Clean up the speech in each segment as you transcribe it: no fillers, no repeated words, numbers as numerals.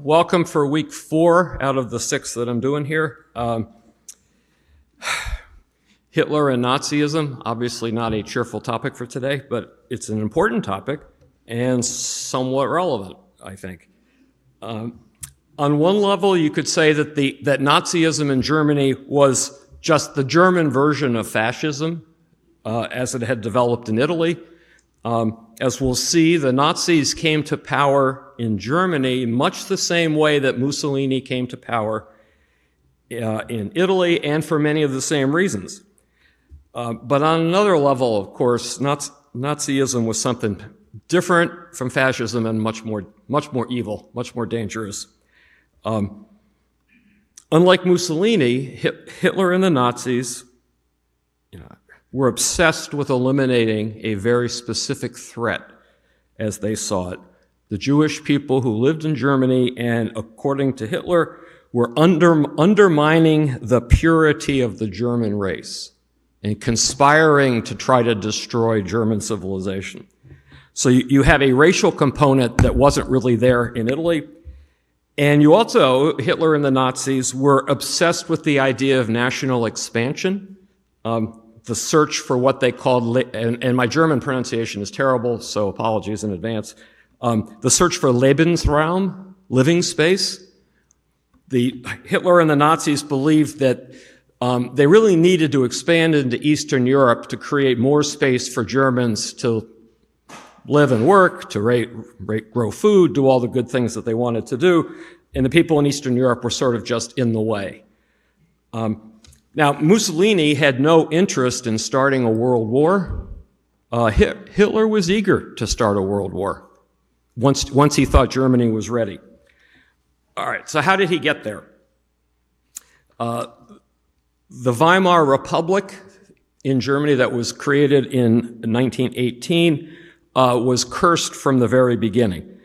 welcome for week 4 out of the 6 that I'm doing here. Hitler and Nazism, obviously not a cheerful topic for today, but it's an important topic and somewhat relevant, I think. On one level, you could say that that Nazism in Germany was just the German version of fascism as it had developed in Italy. As we'll see, the Nazis came to power in Germany much the same way that Mussolini came to power in Italy, and for many of the same reasons. But on another level, of course, Nazism was something different from fascism and much more evil, much more dangerous. Unlike Mussolini, Hitler and the Nazis were obsessed with eliminating a very specific threat as they saw it. The Jewish people who lived in Germany and, according to Hitler, were undermining the purity of the German race and conspiring to try to destroy German civilization. So you have a racial component that wasn't really there in Italy. And you also, Hitler and the Nazis, were obsessed with the idea of national expansion, the search for what they called, and my German pronunciation is terrible, so apologies in advance, the search for Lebensraum, living space. Hitler and the Nazis believed that they really needed to expand into Eastern Europe to create more space for Germans to live and work, to grow food, do all the good things that they wanted to do, and the people in Eastern Europe were sort of just in the way. Now, Mussolini had no interest in starting a world war. Hitler was eager to start a world war once he thought Germany was ready. All right, so how did he get there? The Weimar Republic in Germany that was created in 1918 was cursed from the very beginning.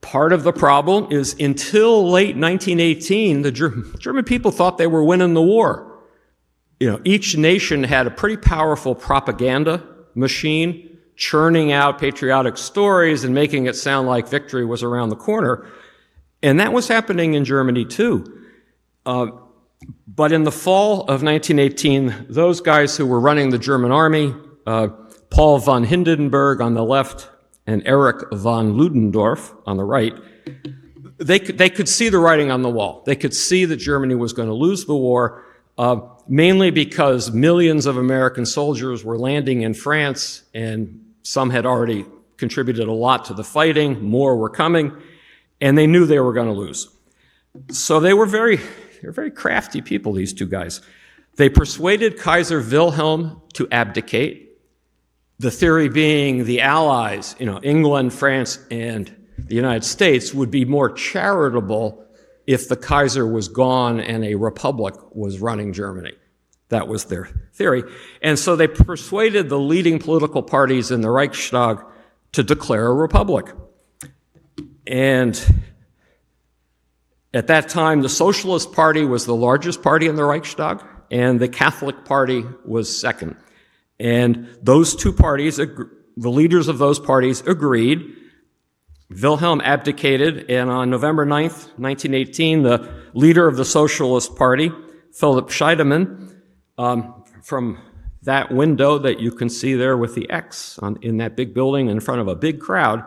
Part of the problem is until late 1918, the German people thought they were winning the war. Each nation had a pretty powerful propaganda machine, churning out patriotic stories and making it sound like victory was around the corner. And that was happening in Germany too. But in the fall of 1918, those guys who were running the German army, Paul von Hindenburg on the left and Erich von Ludendorff on the right, they could see the writing on the wall. They could see that Germany was going to lose the war, mainly because millions of American soldiers were landing in France, and some had already contributed a lot to the fighting, more were coming, and they knew they were going to lose. So they're very crafty people, these two guys. They persuaded Kaiser Wilhelm to abdicate, the theory being the Allies, England, France, and the United States would be more charitable if the Kaiser was gone and a republic was running Germany. That was their theory. And so they persuaded the leading political parties in the Reichstag to declare a republic. And at that time, the Socialist Party was the largest party in the Reichstag, and the Catholic Party was second. And those two parties, the leaders of those parties agreed. Wilhelm abdicated, and on November 9th, 1918, the leader of the Socialist Party, Philipp Scheidemann, from that window that you can see there with the X in that big building in front of a big crowd,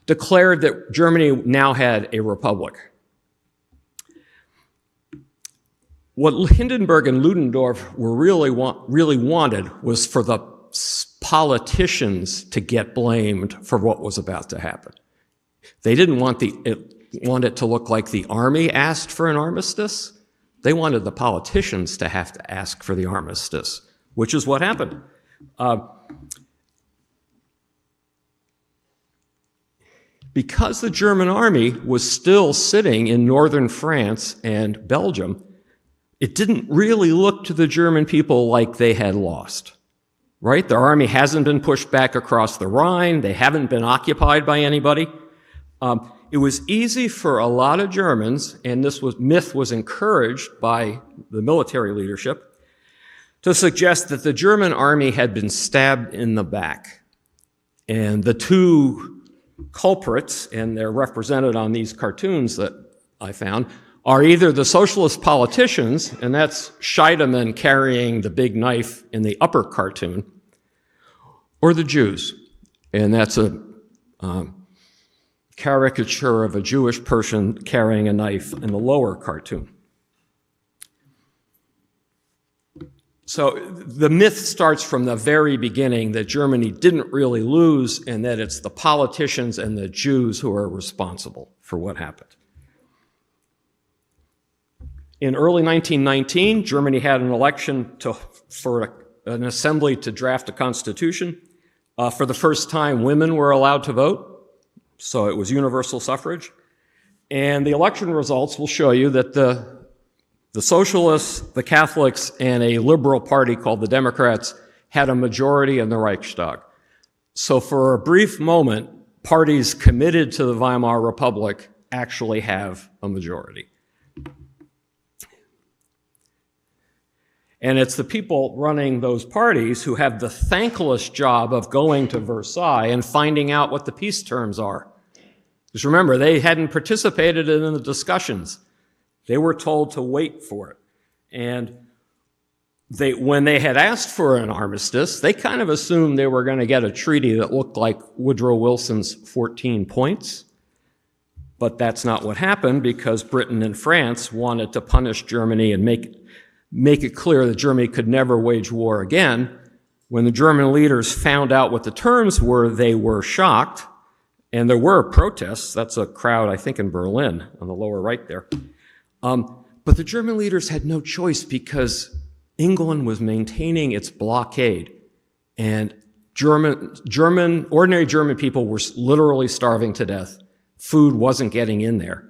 declared that Germany now had a republic. What Hindenburg and Ludendorff were really wanted was for the politicians to get blamed for what was about to happen. They didn't want it to look like the army asked for an armistice. They wanted the politicians to have to ask for the armistice, which is what happened. Because the German army was still sitting in northern France and Belgium, it didn't really look to the German people like they had lost, right? Their army hasn't been pushed back across the Rhine. They haven't been occupied by anybody. It was easy for a lot of Germans, and this myth was encouraged by the military leadership, to suggest that the German army had been stabbed in the back. And the two culprits, and they're represented on these cartoons that I found, are either the socialist politicians, and that's Scheidemann carrying the big knife in the upper cartoon, or the Jews, and that's a caricature of a Jewish person carrying a knife in the lower cartoon. So the myth starts from the very beginning that Germany didn't really lose and that it's the politicians and the Jews who are responsible for what happened. In early 1919, Germany had an election for an assembly to draft a constitution. For the first time, women were allowed to vote, so it was universal suffrage. And the election results will show you that the socialists, the Catholics, and a liberal party called the Democrats had a majority in the Reichstag. So for a brief moment, parties committed to the Weimar Republic actually have a majority. And it's the people running those parties who have the thankless job of going to Versailles and finding out what the peace terms are. Because remember, they hadn't participated in the discussions. They were told to wait for it. And when they had asked for an armistice, they kind of assumed they were going to get a treaty that looked like Woodrow Wilson's 14 points. But that's not what happened because Britain and France wanted to punish Germany and make it clear that Germany could never wage war again. When the German leaders found out what the terms were, they were shocked. And there were protests. That's a crowd, I think, in Berlin on the lower right there. But the German leaders had no choice because England was maintaining its blockade. And ordinary German people were literally starving to death. Food wasn't getting in there.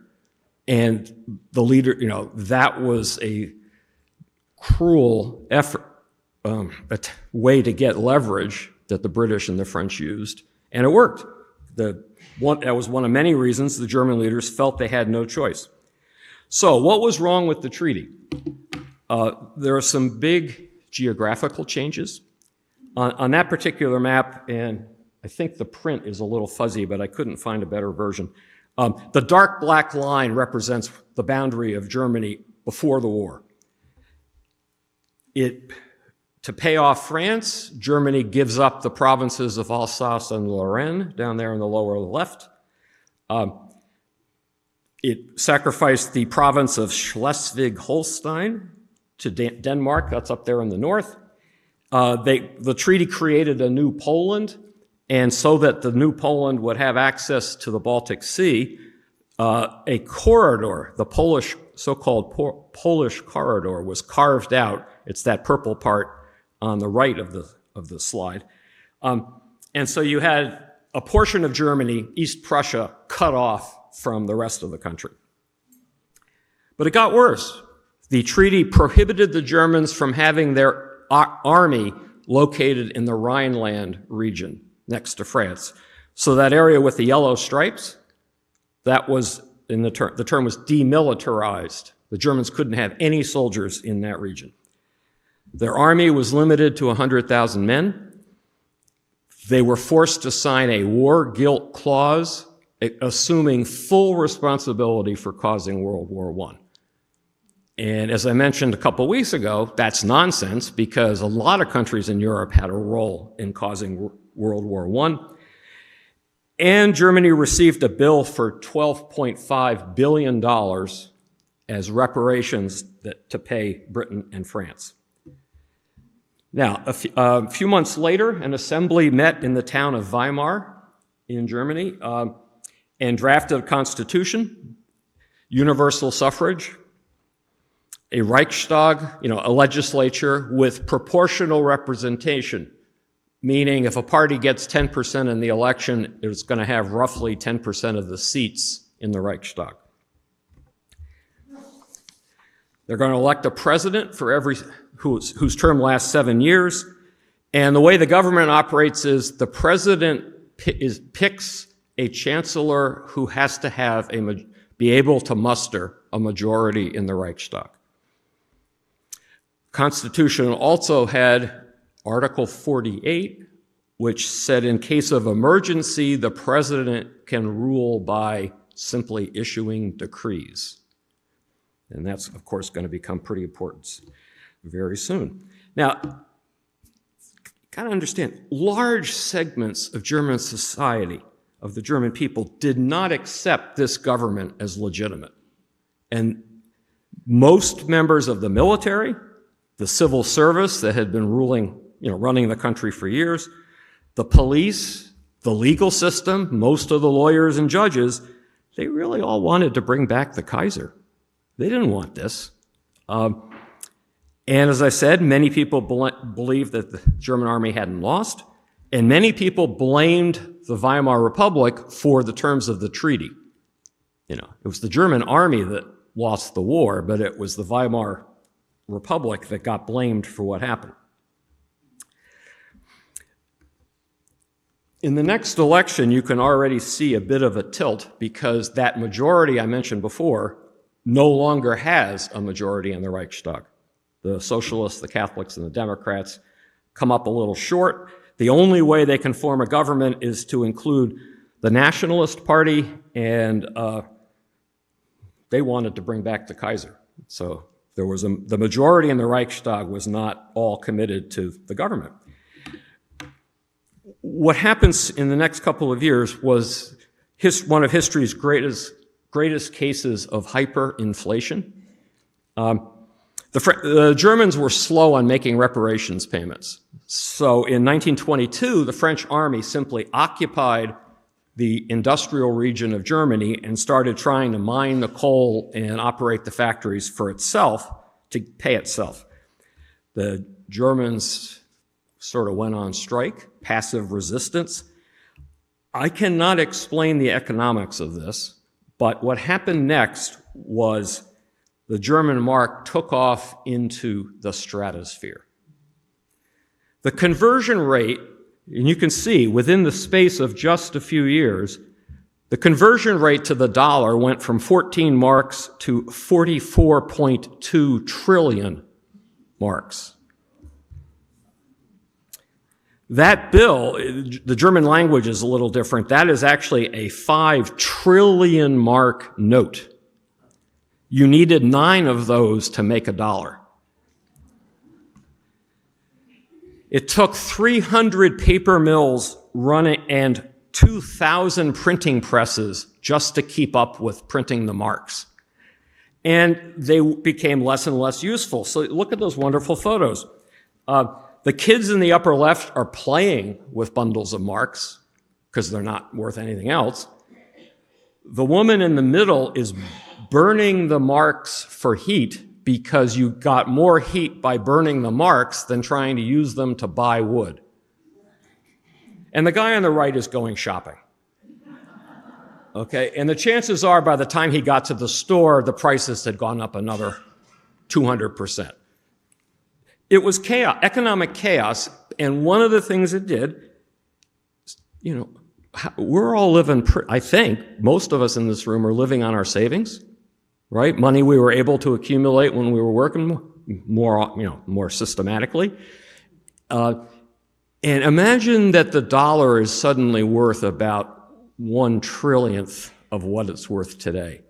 And the leader, that was a cruel effort, a way to get leverage that the British and the French used. And it worked. That was one of many reasons the German leaders felt they had no choice. So what was wrong with the treaty? There are some big geographical changes. On that particular map, and I think the print is a little fuzzy, but I couldn't find a better version. The dark black line represents the boundary of Germany before the war. To pay off France, Germany gives up the provinces of Alsace and Lorraine down there in the lower left. It sacrificed the province of Schleswig-Holstein to Denmark. That's up there in the north. The treaty created a new Poland, and so that the new Poland would have access to the Baltic Sea, a corridor, the so-called Polish corridor, was carved out. It's that purple part on the right of the slide. And so you had a portion of Germany, East Prussia, cut off from the rest of the country. But it got worse. The treaty prohibited the Germans from having their army located in the Rhineland region next to France. So that area with the yellow stripes, that was, the term was demilitarized. The Germans couldn't have any soldiers in that region. Their army was limited to 100,000 men. They were forced to sign a war guilt clause, assuming full responsibility for causing World War I. And as I mentioned a couple weeks ago, that's nonsense because a lot of countries in Europe had a role in causing World War I. And Germany received a bill for $12.5 billion as reparations to pay Britain and France. Now, a few months later, an assembly met in the town of Weimar in Germany and drafted a constitution, universal suffrage, a Reichstag, a legislature with proportional representation, meaning if a party gets 10% in the election, it's going to have roughly 10% of the seats in the Reichstag. They're going to elect a president for whose term lasts 7 years. And the way the government operates is the president picks a chancellor who has to be able to muster a majority in the Reichstag. Constitution also had Article 48, which said in case of emergency, the president can rule by simply issuing decrees. And that's, of course, going to become pretty important very soon. Now, got to understand, large segments of German society, of the German people, did not accept this government as legitimate. And most members of the military, the civil service that had been running the country for years, the police, the legal system, most of the lawyers and judges, they really all wanted to bring back the Kaiser. They didn't want this. And as I said, many people believed that the German army hadn't lost, and many people blamed the Weimar Republic for the terms of the treaty. It was the German army that lost the war, but it was the Weimar Republic that got blamed for what happened. In the next election, you can already see a bit of a tilt because that majority I mentioned before no longer has a majority in the Reichstag. The socialists, the Catholics, and the Democrats come up a little short. The only way they can form a government is to include the Nationalist Party, and they wanted to bring back the Kaiser. So there was the majority in the Reichstag was not all committed to the government. What happens in the next couple of years was one of history's greatest cases of hyperinflation. The Germans were slow on making reparations payments. So in 1922, the French army simply occupied the industrial region of Germany and started trying to mine the coal and operate the factories for itself to pay itself. The Germans sort of went on strike, passive resistance. I cannot explain the economics of this, but what happened next was the German mark took off into the stratosphere. The conversion rate, and you can see within the space of just a few years, the conversion rate to the dollar went from 14 marks to 44.2 trillion marks. That bill, the German language is a little different. That is actually a 5 trillion mark note. You needed 9 of those to make a dollar. It took 300 paper mills running and 2,000 printing presses just to keep up with printing the marks. And they became less and less useful. So look at those wonderful photos. The kids in the upper left are playing with bundles of marks because they're not worth anything else. The woman in the middle is burning the marks for heat because you got more heat by burning the marks than trying to use them to buy wood. And the guy on the right is going shopping. Okay, and the chances are by the time he got to the store, the prices had gone up another 200%. It was chaos, economic chaos, and one of the things it did, we're all living, I think, most of us in this room are living on our savings, right? Money we were able to accumulate when we were working more systematically. And imagine that the dollar is suddenly worth about 1 trillionth of what it's worth today.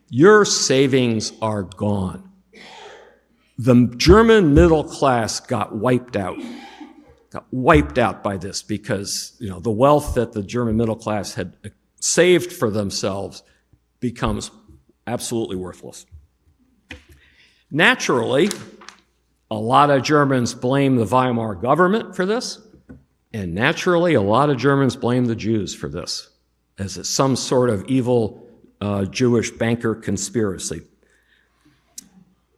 Your savings are gone. The German middle class got wiped out by this because, the wealth that the German middle class had saved for themselves becomes absolutely worthless. Naturally, a lot of Germans blame the Weimar government for this, and naturally, a lot of Germans blame the Jews for this, as it's some sort of evil Jewish banker conspiracy.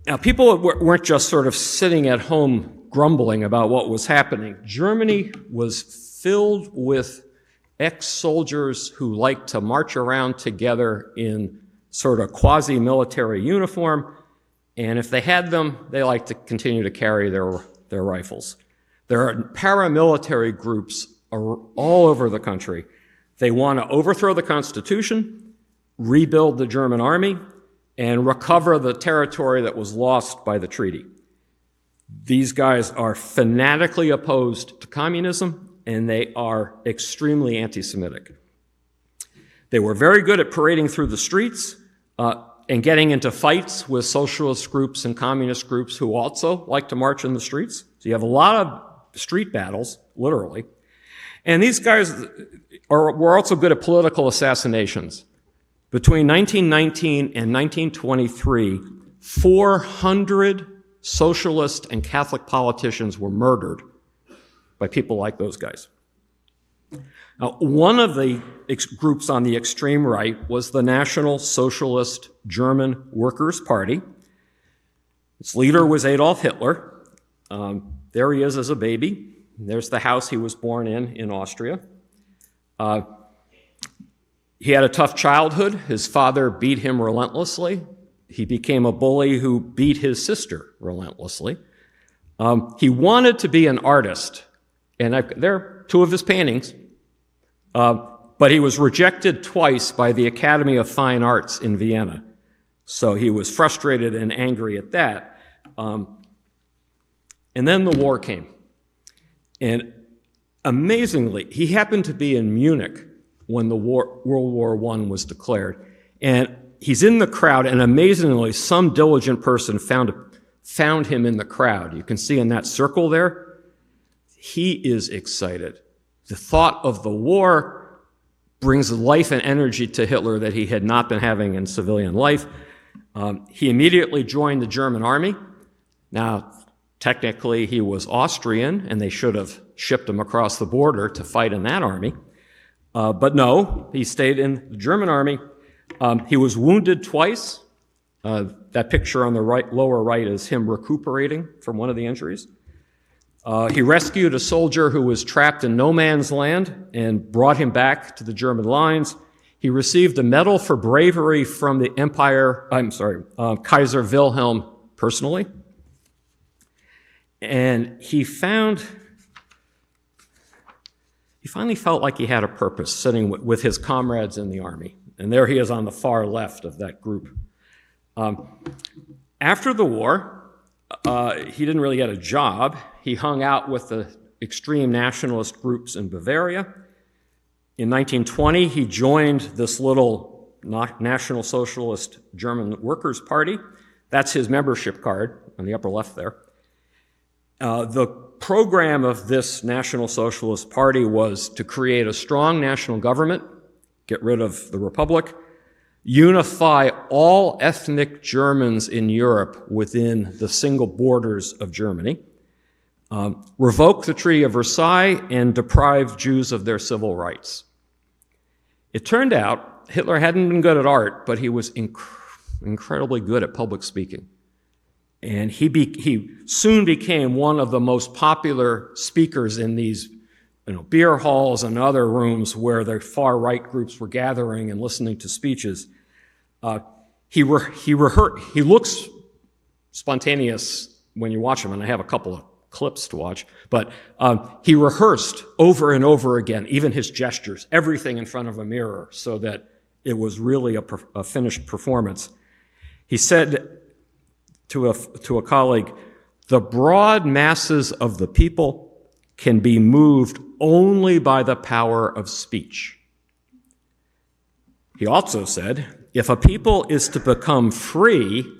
Now, people weren't just sort of sitting at home grumbling about what was happening. Germany was filled with ex-soldiers who liked to march around together in sort of quasi-military uniform, and if they had them, they liked to continue to carry their rifles. There are paramilitary groups all over the country. They want to overthrow the Constitution, rebuild the German army, and recover the territory that was lost by the treaty. These guys are fanatically opposed to communism, and they are extremely anti-Semitic. They were very good at parading through the streets. and getting into fights with socialist groups and communist groups who also like to march in the streets. So you have a lot of street battles, literally. And these guys were also good at political assassinations. Between 1919 and 1923, 400 socialist and Catholic politicians were murdered by people like those guys. Now, one of the groups on the extreme right was the National Socialist German Workers' Party. Its leader was Adolf Hitler. There he is as a baby. There's the house he was born in Austria. He had a tough childhood. His father beat him relentlessly. He became a bully who beat his sister relentlessly. He wanted to be an artist, and there are two of his paintings. But he was rejected twice by the Academy of Fine Arts in Vienna. So he was frustrated and angry at that. And then the war came. And amazingly, he happened to be in Munich when the World War I was declared. And he's in the crowd, and amazingly, some diligent person found him in the crowd. You can see in that circle there, he is excited. The thought of the war brings life and energy to Hitler that he had not been having in civilian life. He immediately joined the German army. Now, technically, he was Austrian, and they should have shipped him across the border to fight in that army. But no, he stayed in the German army. He was wounded twice. That picture on the lower right is him recuperating from one of the injuries. He rescued a soldier who was trapped in no man's land and brought him back to the German lines. He received a medal for bravery from the Kaiser Wilhelm personally. And he finally felt like he had a purpose sitting with his comrades in the army. And there he is on the far left of that group. After the war, he didn't really get a job. He hung out with the extreme nationalist groups in Bavaria. In 1920, he joined this little National Socialist German Workers' Party. That's his membership card on the upper left there. The program of this National Socialist Party was to create a strong national government, get rid of the Republic, unify all ethnic Germans in Europe within the single borders of Germany, revoke the Treaty of Versailles, and deprive Jews of their civil rights. It turned out Hitler hadn't been good at art, but he was incredibly good at public speaking. And he soon became one of the most popular speakers in these beer halls and other rooms where the far-right groups were gathering and listening to speeches. He looks spontaneous when you watch him, and I have a couple of clips to watch, but he rehearsed over and over again, even his gestures, everything in front of a mirror, so that it was really a finished performance. He said to a colleague, "The broad masses of the people can be moved only by the power of speech." He also said, "If a people is to become free,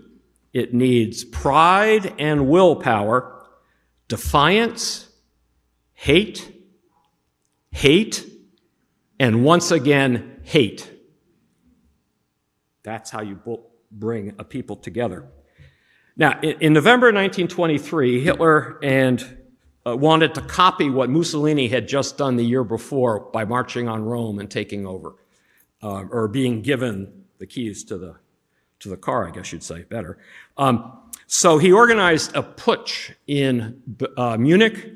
it needs pride and willpower, defiance, hate, and once again, hate." That's how you bring a people together. Now, in November 1923, Hitler wanted to copy what Mussolini had just done the year before by marching on Rome and taking over, or being given the keys to the car, I guess you'd say, better. So he organized a putsch in Munich.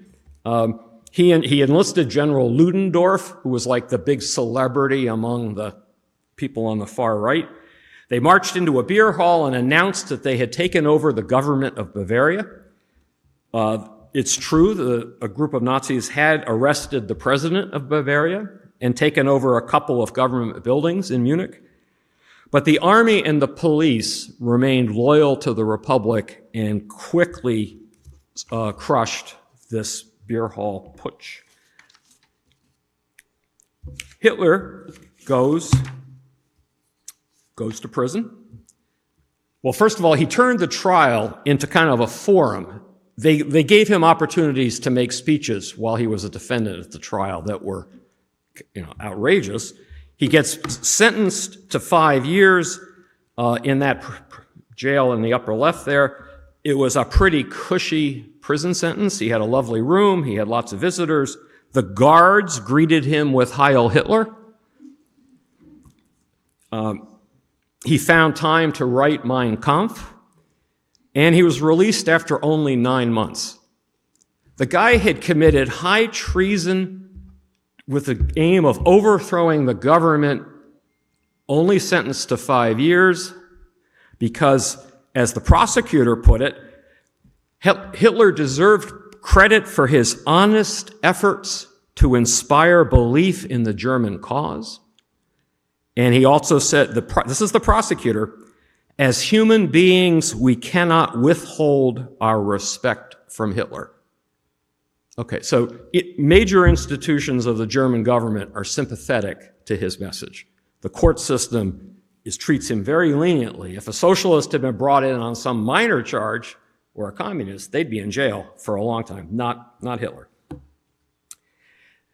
He enlisted General Ludendorff, who was like the big celebrity among the people on the far right. They marched into a beer hall and announced that they had taken over the government of Bavaria. It's true, a group of Nazis had arrested the president of Bavaria and taken over a couple of government buildings in Munich. But the army and the police remained loyal to the Republic and quickly crushed this beer hall putsch. Hitler goes to prison. Well, first of all, he turned the trial into kind of a forum. They gave him opportunities to make speeches while he was a defendant at the trial that were, outrageous. He gets sentenced to 5 years in that jail in the upper left there. It was a pretty cushy prison sentence. He had a lovely room. He had lots of visitors. The guards greeted him with Heil Hitler. He found time to write Mein Kampf, and he was released after only 9 months. The guy had committed high treason with the aim of overthrowing the government, only sentenced to 5 years because, as the prosecutor put it, Hitler deserved credit for his honest efforts to inspire belief in the German cause. And he also said, this is the prosecutor, as human beings, we cannot withhold our respect from Hitler. Okay, so major institutions of the German government are sympathetic to his message. The court system treats him very leniently. If a socialist had been brought in on some minor charge, or a communist, they'd be in jail for a long time, not Hitler.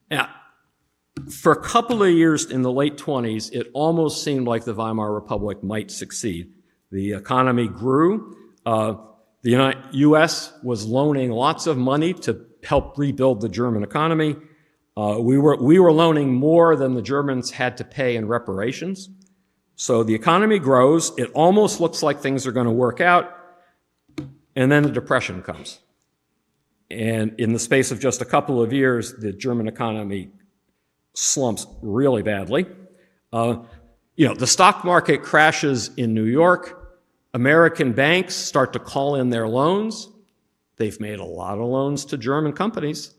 Now, for a couple of years in the late 20s, it almost seemed like the Weimar Republic might succeed. The economy grew. The U.S. was loaning lots of money to help rebuild the German economy. We were loaning more than the Germans had to pay in reparations. So the economy grows. It almost looks like things are going to work out. And then the Depression comes. And in the space of just a couple of years, the German economy slumps really badly. The stock market crashes in New York. American banks start to call in their loans. They've made a lot of loans to German companies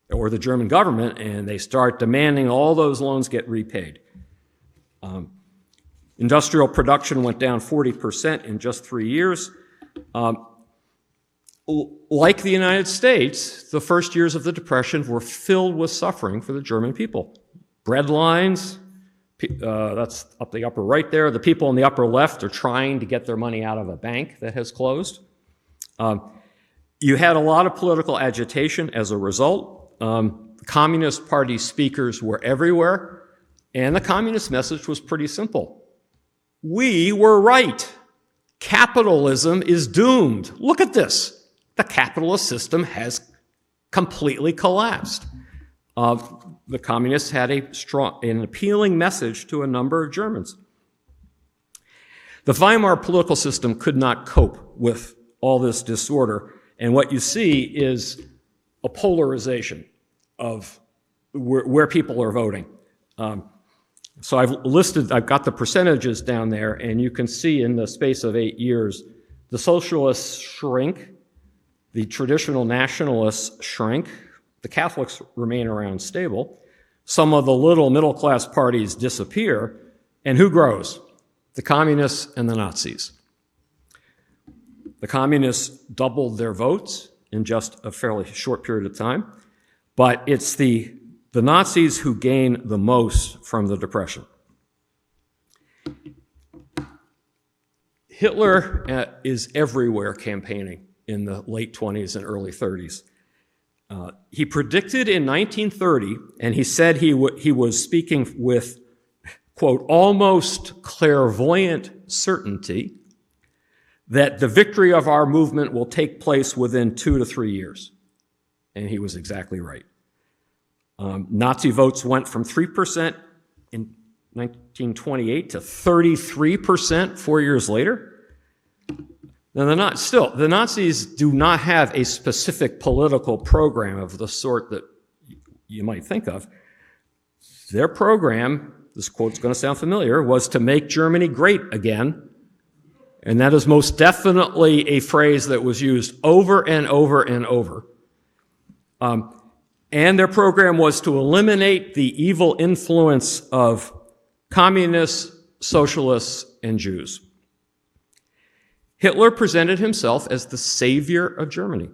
or the German government, and they start demanding all those loans get repaid. Industrial production went down 40% in just 3 years. Like the United States, the first years of the Depression were filled with suffering for the German people. Bread lines, that's up the upper right there. The people in the upper left are trying to get their money out of a bank that has closed. You had a lot of political agitation as a result. The Communist Party speakers were everywhere, and the communist message was pretty simple. We were right. Capitalism is doomed. Look at this. The capitalist system has completely collapsed. The communists had an appealing message to a number of Germans. The Weimar political system could not cope with all this disorder, and what you see is a polarization of where people are voting. So I've got the percentages down there, and you can see in the space of 8 years, the socialists shrink, the traditional nationalists shrink, the Catholics remain around stable, some of the little middle-class parties disappear, and who grows? The communists and the Nazis. The communists doubled their votes in just a fairly short period of time, but it's the Nazis who gain the most from the Depression. Hitler is everywhere campaigning in the late 20s and early 30s. He predicted in 1930, and he said he was speaking with, quote, almost clairvoyant certainty, that the victory of our movement will take place within 2 to 3 years. And he was exactly right. Nazi votes went from 3% in 1928 to 33% 4 years later. Now, the Nazis do not have a specific political program of the sort that you might think of. Their program, this quote's going to sound familiar, was to make Germany great again. And that is most definitely a phrase that was used over and over and over. And their program was to eliminate the evil influence of communists, socialists, and Jews. Hitler presented himself as the savior of Germany.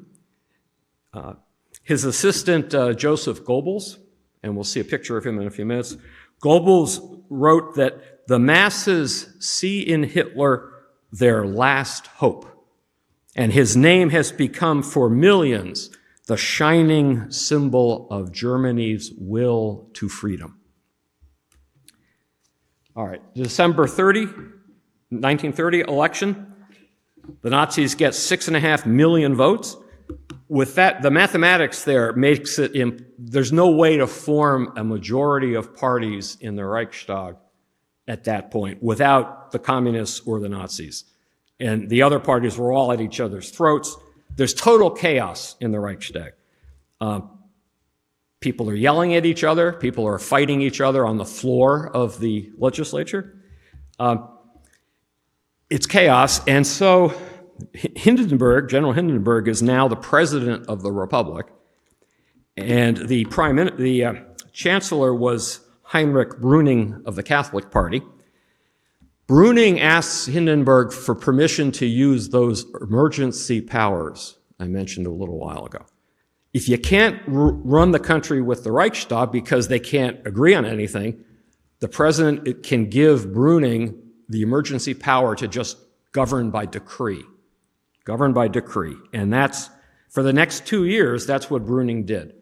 His assistant, Joseph Goebbels, and we'll see a picture of him in a few minutes, Goebbels wrote that the masses see in Hitler their last hope. And his name has become for millions the shining symbol of Germany's will to freedom. All right, December 30, 1930 election. The Nazis get 6.5 million votes. With that, the mathematics there makes it, there's no way to form a majority of parties in the Reichstag at that point without the communists or the Nazis. And the other parties were all at each other's throats. There's total chaos in the Reichstag. People are yelling at each other. People are fighting each other on the floor of the legislature. It's chaos, and so Hindenburg, General Hindenburg, is now the president of the Republic, and the chancellor was Heinrich Brüning of the Catholic Party. Brüning asks Hindenburg for permission to use those emergency powers I mentioned a little while ago. If you can't run the country with the Reichstag because they can't agree on anything, the president can give Brüning the emergency power to just govern by decree. Govern by decree. And that's, for the next 2 years, that's what Brüning did.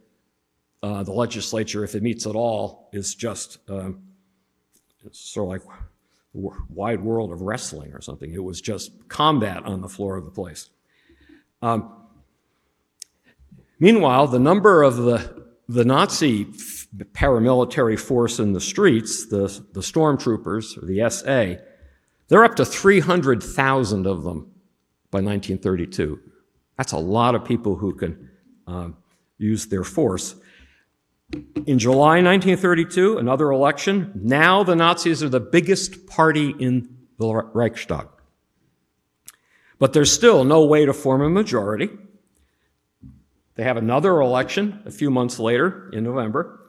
The legislature, if it meets at all, is just it's sort of like the wide world of wrestling or something. It was just combat on the floor of the place. Meanwhile, the number of the Nazi paramilitary force in the streets, the stormtroopers, or the SA, they're up to 300,000 of them by 1932. That's a lot of people who can use their force. In July 1932, another election. Now the Nazis are the biggest party in the Reichstag. But there's still no way to form a majority. They have another election a few months later in November.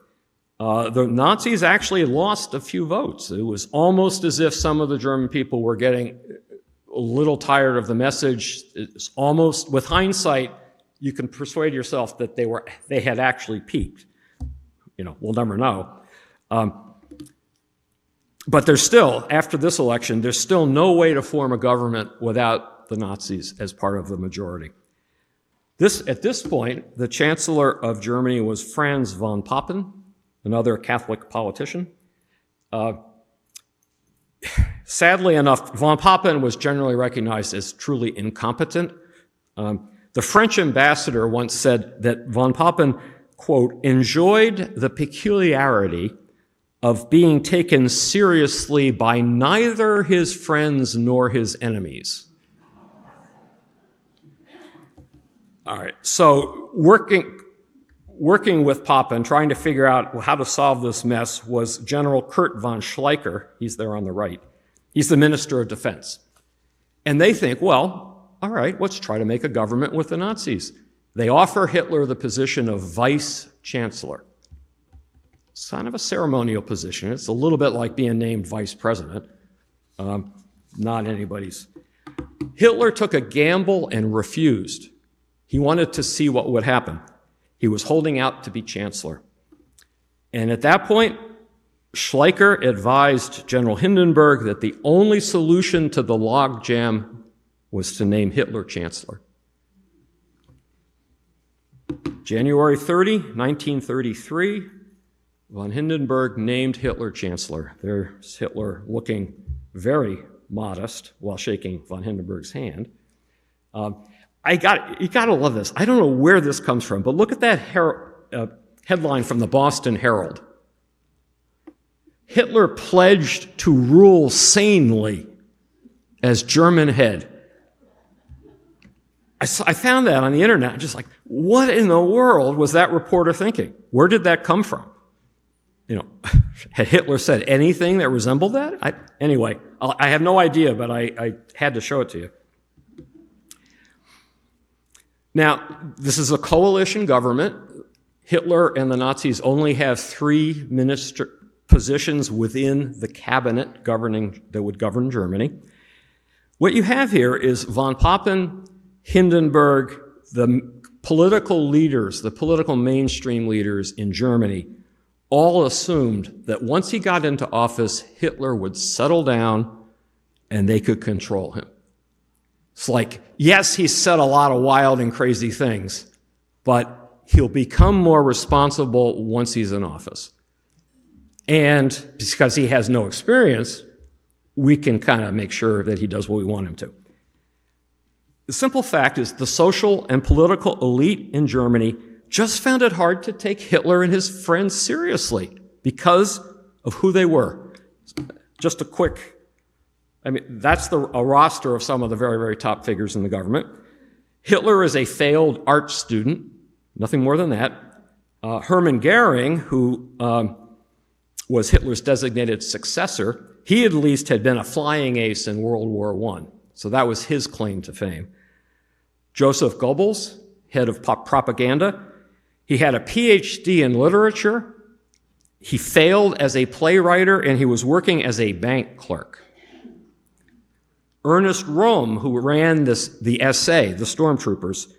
The Nazis actually lost a few votes. It was almost as if some of the German people were getting a little tired of the message. It's almost, with hindsight, you can persuade yourself that they had actually peaked. You know, we'll never know. But there's still, after this election, there's still no way to form a government without the Nazis as part of the majority. At this point, the Chancellor of Germany was Franz von Papen, another Catholic politician. Sadly enough, von Papen was generally recognized as truly incompetent. The French ambassador once said that von Papen, quote, enjoyed the peculiarity of being taken seriously by neither his friends nor his enemies. All right, so working with Papen, trying to figure out how to solve this mess, was General Kurt von Schleicher. He's there on the right. He's the Minister of Defense. And they think, well, all right, let's try to make a government with the Nazis. They offer Hitler the position of vice chancellor. It's kind of a ceremonial position. It's a little bit like being named vice president. Not anybody's. Hitler took a gamble and refused. He wanted to see what would happen. He was holding out to be chancellor. And at that point, Schleicher advised General Hindenburg that the only solution to the logjam was to name Hitler chancellor. January 30, 1933, von Hindenburg named Hitler chancellor. There's Hitler looking very modest while shaking von Hindenburg's hand. You gotta love this. I don't know where this comes from, but look at that headline from the Boston Herald. Hitler pledged to rule sanely as German head. I found that on the internet. I'm just like, what in the world was that reporter thinking? Where did that come from? You know, had Hitler said anything that resembled that? Anyway, I have no idea, but I had to show it to you. Now, this is a coalition government. Hitler and the Nazis only have 3 minister positions within the cabinet that would govern Germany. What you have here is von Papen, Hindenburg, the political leaders, the political mainstream leaders in Germany, all assumed that once he got into office, Hitler would settle down and they could control him. It's like, yes, he's said a lot of wild and crazy things, but he'll become more responsible once he's in office. And because he has no experience, we can kind of make sure that he does what we want him to. The simple fact is the social and political elite in Germany just found it hard to take Hitler and his friends seriously because of who they were. Just a quick, that's a roster of some of the very, very top figures in the government. Hitler is a failed art student, nothing more than that. Hermann Goering, who was Hitler's designated successor, he at least had been a flying ace in World War I, so that was his claim to fame. Joseph Goebbels, head of propaganda, he had a PhD in literature. He failed as a playwright, and he was working as a bank clerk. Ernest Röhm, who ran the SA, the stormtroopers,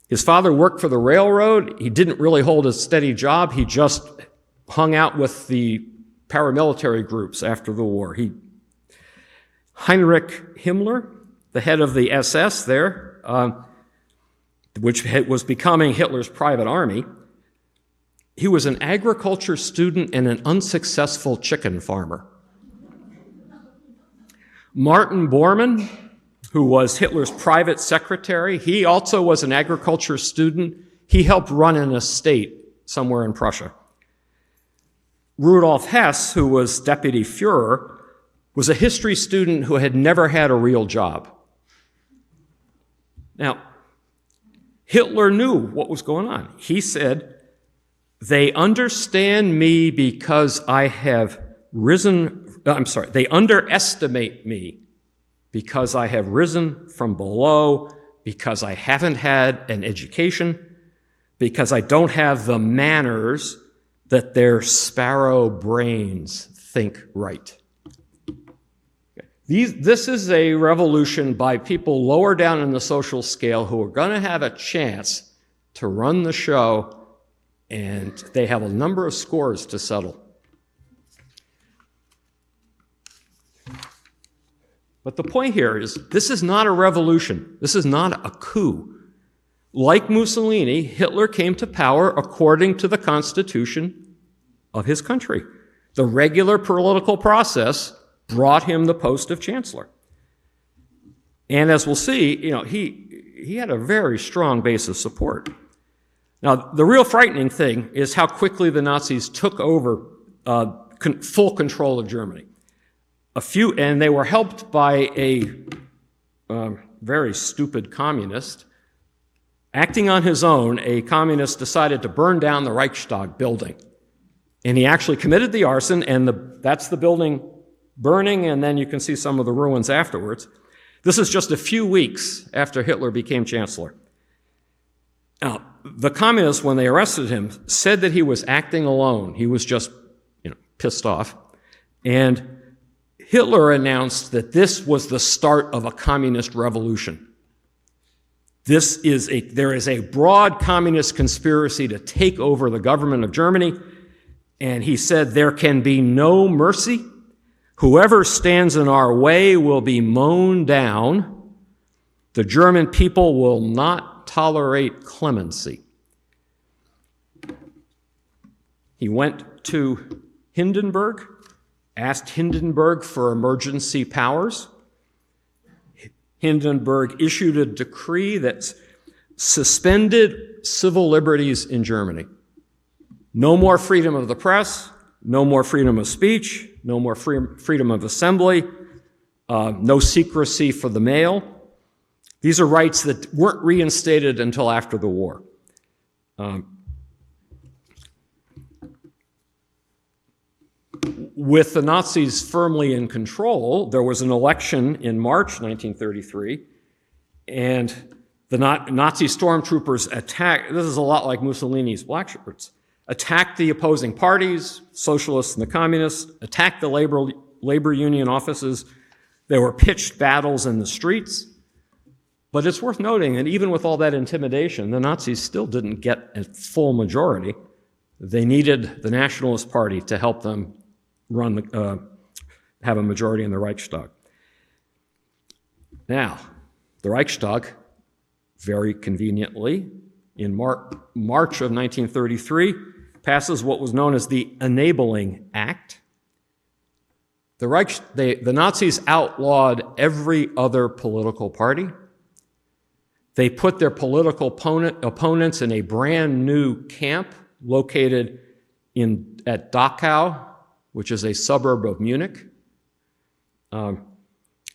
his father worked for the railroad. He didn't really hold a steady job. He just hung out with the paramilitary groups after the war. Heinrich Himmler, the head of the SS there, which was becoming Hitler's private army, he was an agriculture student and an unsuccessful chicken farmer. Martin Bormann, who was Hitler's private secretary, he also was an agriculture student. He helped run an estate somewhere in Prussia. Rudolf Hess, who was deputy Führer, was a history student who had never had a real job. Now, Hitler knew what was going on. He said, they underestimate me because I have risen from below, because I haven't had an education, because I don't have the manners that their sparrow brains think right. This is a revolution by people lower down in the social scale who are going to have a chance to run the show, and they have a number of scores to settle. But the point here is, this is not a revolution. This is not a coup. Like Mussolini, Hitler came to power according to the constitution of his country. The regular political process brought him the post of chancellor. And as we'll see, he had a very strong base of support. Now, the real frightening thing is how quickly the Nazis took over full control of Germany. And they were helped by a very stupid communist. Acting on his own, a communist decided to burn down the Reichstag building. And he actually committed the arson, and that's the building burning, and then you can see some of the ruins afterwards. This is just a few weeks after Hitler became chancellor. Now, the communists, when they arrested him, said that he was acting alone. He was just, pissed off. And Hitler announced that this was the start of a communist revolution. There is a broad communist conspiracy to take over the government of Germany, and he said there can be no mercy. Whoever stands in our way will be mown down. The German people will not tolerate clemency. He went to Hindenburg, asked Hindenburg for emergency powers. Hindenburg issued a decree that suspended civil liberties in Germany. No more freedom of the press, no more freedom of speech, no more freedom of assembly, no secrecy for the mail. These are rights that weren't reinstated until after the war. With the Nazis firmly in control, there was an election in March 1933, and the Nazi stormtroopers attacked. This is a lot like Mussolini's black shirts. Attacked the opposing parties, socialists and the communists, attacked the labor union offices. There were pitched battles in the streets. But it's worth noting that even with all that intimidation, the Nazis still didn't get a full majority. They needed the Nationalist Party to help them have a majority in the Reichstag. Now, The Reichstag, very conveniently, in March of 1933, passes what was known as the Enabling Act. The Nazis outlawed every other political party. They put their political opponents in a brand new camp located at Dachau, which is a suburb of Munich.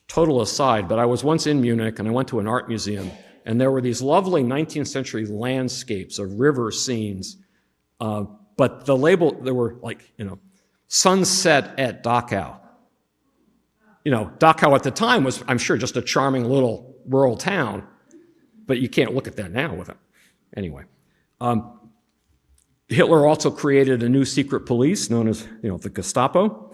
Total aside, but I was once in Munich and I went to an art museum, and there were these lovely 19th century landscapes of river scenes, but the label, there were like, sunset at Dachau. Dachau at the time was, I'm sure, just a charming little rural town, but you can't look at that now with it. Anyway, Hitler also created a new secret police known as, the Gestapo.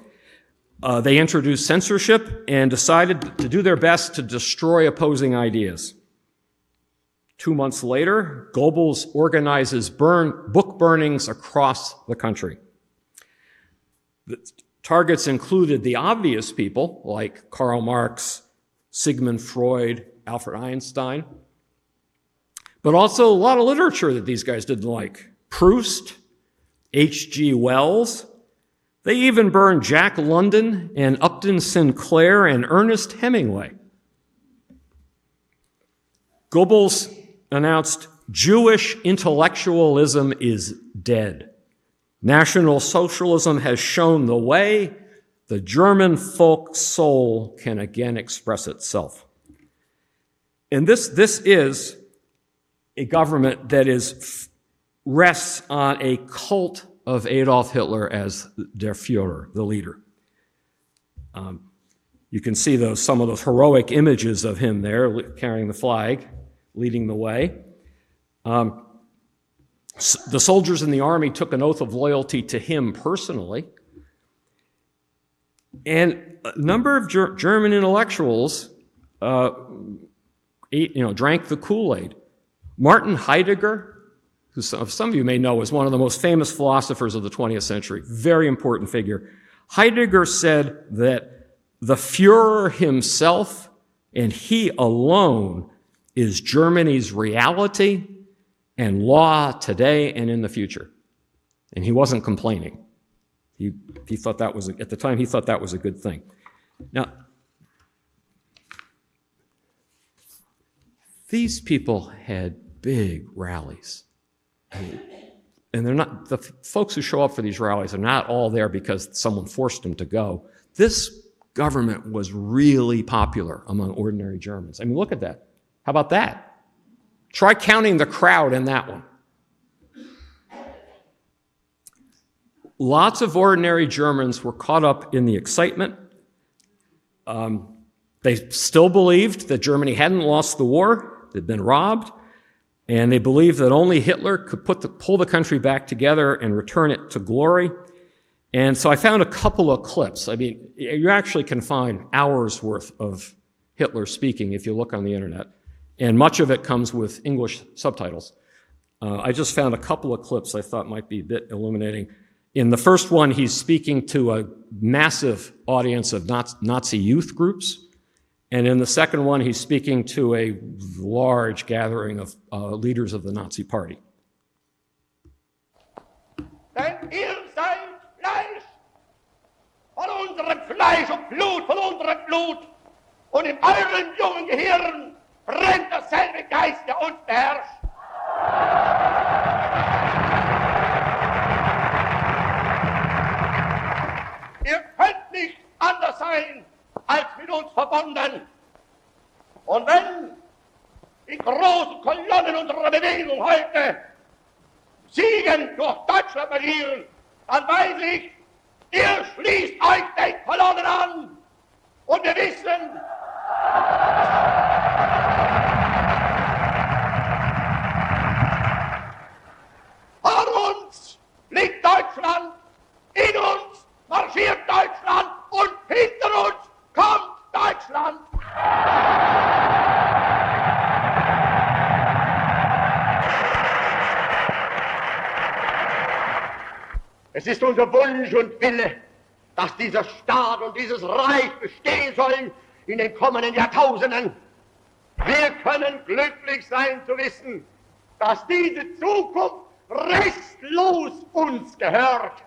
They introduced censorship and decided to do their best to destroy opposing ideas. 2 months later, Goebbels organizes book burnings across the country. The targets included the obvious people like Karl Marx, Sigmund Freud, Alfred Einstein, but also a lot of literature that these guys didn't like. Proust, H.G. Wells. They even burned Jack London and Upton Sinclair and Ernest Hemingway. Goebbels announced, Jewish intellectualism is dead. National Socialism has shown the way. The German folk soul can again express itself. And this is a government that rests on a cult of Adolf Hitler as der Führer, the leader. You can see some of those heroic images of him there carrying the flag, leading the way. The soldiers in the army took an oath of loyalty to him personally. And a number of German intellectuals drank the Kool-Aid. Martin Heidegger, who some of you may know is one of the most famous philosophers of the 20th century, very important figure. Heidegger said that the Führer himself, and he alone, is Germany's reality and law today and in the future. And he wasn't complaining. He thought that was, at the time, he thought that was a good thing. Now, these people had big rallies. And they're not, the folks who show up for these rallies are not all there because someone forced them to go. This government was really popular among ordinary Germans. I mean, look at that. How about that? Try counting the crowd in that one. Lots of ordinary Germans were caught up in the excitement. They still believed that Germany hadn't lost the war, they'd been robbed, and they believed that only Hitler could pull the country back together and return it to glory. And so I found a couple of clips. I mean, you actually can find hours worth of Hitler speaking if you look on the internet. And much of it comes with English subtitles. I just found a couple of clips I thought might be a bit illuminating. In the first one, he's speaking to a massive audience of Nazi youth groups. And in the second one, he's speaking to a large gathering of leaders of the Nazi Party. Denn ihr seid Fleisch, von unserem Fleisch und Blut, von unserem Blut. Und in eurem jungen Gehirn brennt derselbe Geist, der uns beherrscht. Ihr könnt nicht anders sein, als mit uns verbunden. Und wenn die großen Kolonnen unserer Bewegung heute Siegen durch Deutschland marschieren, dann weiß ich, ihr schließt euch den Kolonnen an. Und wir wissen, vor uns liegt Deutschland, in uns marschiert Deutschland und hinter uns kommt Deutschland. Es ist unser Wunsch und Wille, dass dieser Staat und dieses Reich bestehen sollen in den kommenden Jahrtausenden. Wir können glücklich sein zu wissen, dass diese Zukunft restlos uns gehört.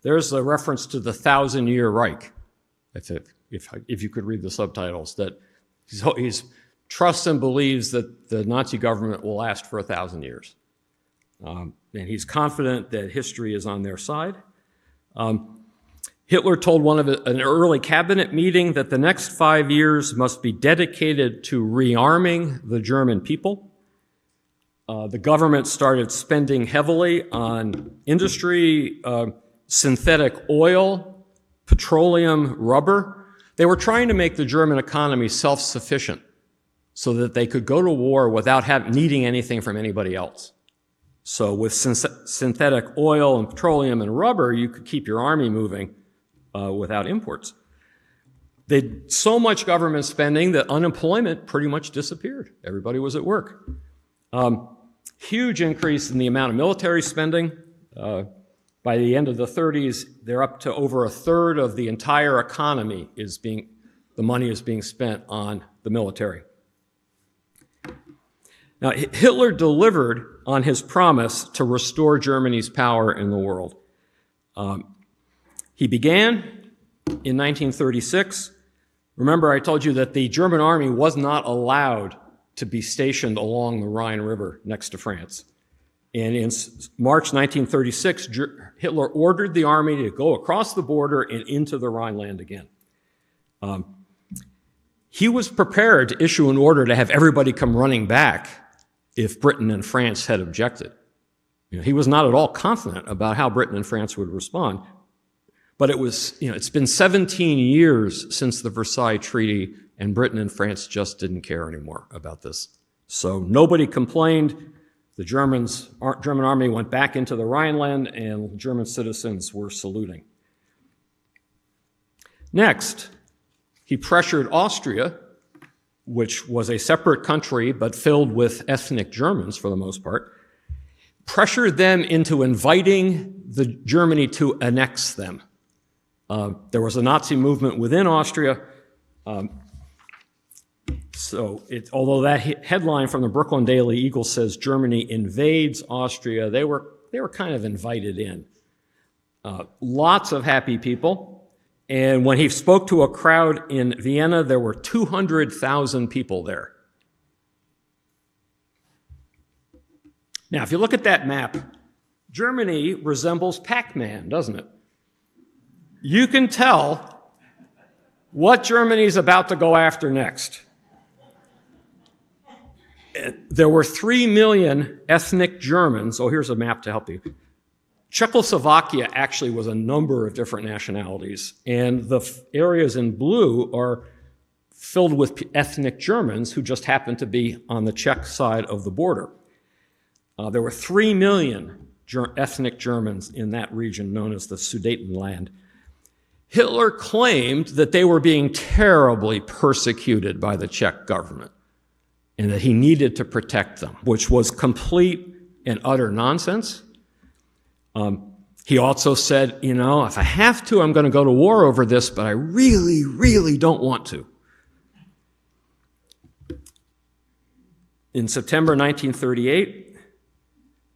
There's a reference to the 1,000-year Reich, if you could read the subtitles, that he's trusts and believes that the Nazi government will last for 1,000 years. And he's confident that history is on their side. Hitler told an early cabinet meeting that the next 5 years must be dedicated to rearming the German people. The government started spending heavily on industry, synthetic oil, petroleum, rubber. They were trying to make the German economy self-sufficient so that they could go to war without needing anything from anybody else. So with synthetic oil and petroleum and rubber, you could keep your army moving without imports. They did so much government spending that unemployment pretty much disappeared. Everybody was at work. Huge increase in the amount of military spending. By the end of the 30s, they're up to over a third of the entire economy the money is being spent on the military. Now, Hitler delivered on his promise to restore Germany's power in the world. He began in 1936. Remember, I told you that the German army was not allowed to be stationed along the Rhine River next to France. And in March 1936, Hitler ordered the army to go across the border and into the Rhineland again. He was prepared to issue an order to have everybody come running back if Britain and France had objected. He was not at all confident about how Britain and France would respond. But it's been 17 years since the Versailles Treaty, and Britain and France just didn't care anymore about this. So nobody complained. The German army went back into the Rhineland, and German citizens were saluting. Next, he pressured Austria, which was a separate country but filled with ethnic Germans for the most part, pressured them into inviting Germany to annex them. There was a Nazi movement within Austria. Although that headline from the Brooklyn Daily Eagle says Germany invades Austria, they were kind of invited in. Lots of happy people. And when he spoke to a crowd in Vienna, there were 200,000 people there. Now, if you look at that map, Germany resembles Pac-Man, doesn't it? You can tell what Germany's about to go after next. There were 3 million ethnic Germans. Oh, here's a map to help you. Czechoslovakia actually was a number of different nationalities, and the areas in blue are filled with ethnic Germans who just happened to be on the Czech side of the border. There were 3 million ethnic Germans in that region known as the Sudetenland. Hitler claimed that they were being terribly persecuted by the Czech government and that he needed to protect them, which was complete and utter nonsense. He also said, if I have to, I'm going to go to war over this, but I really, really don't want to. In September 1938,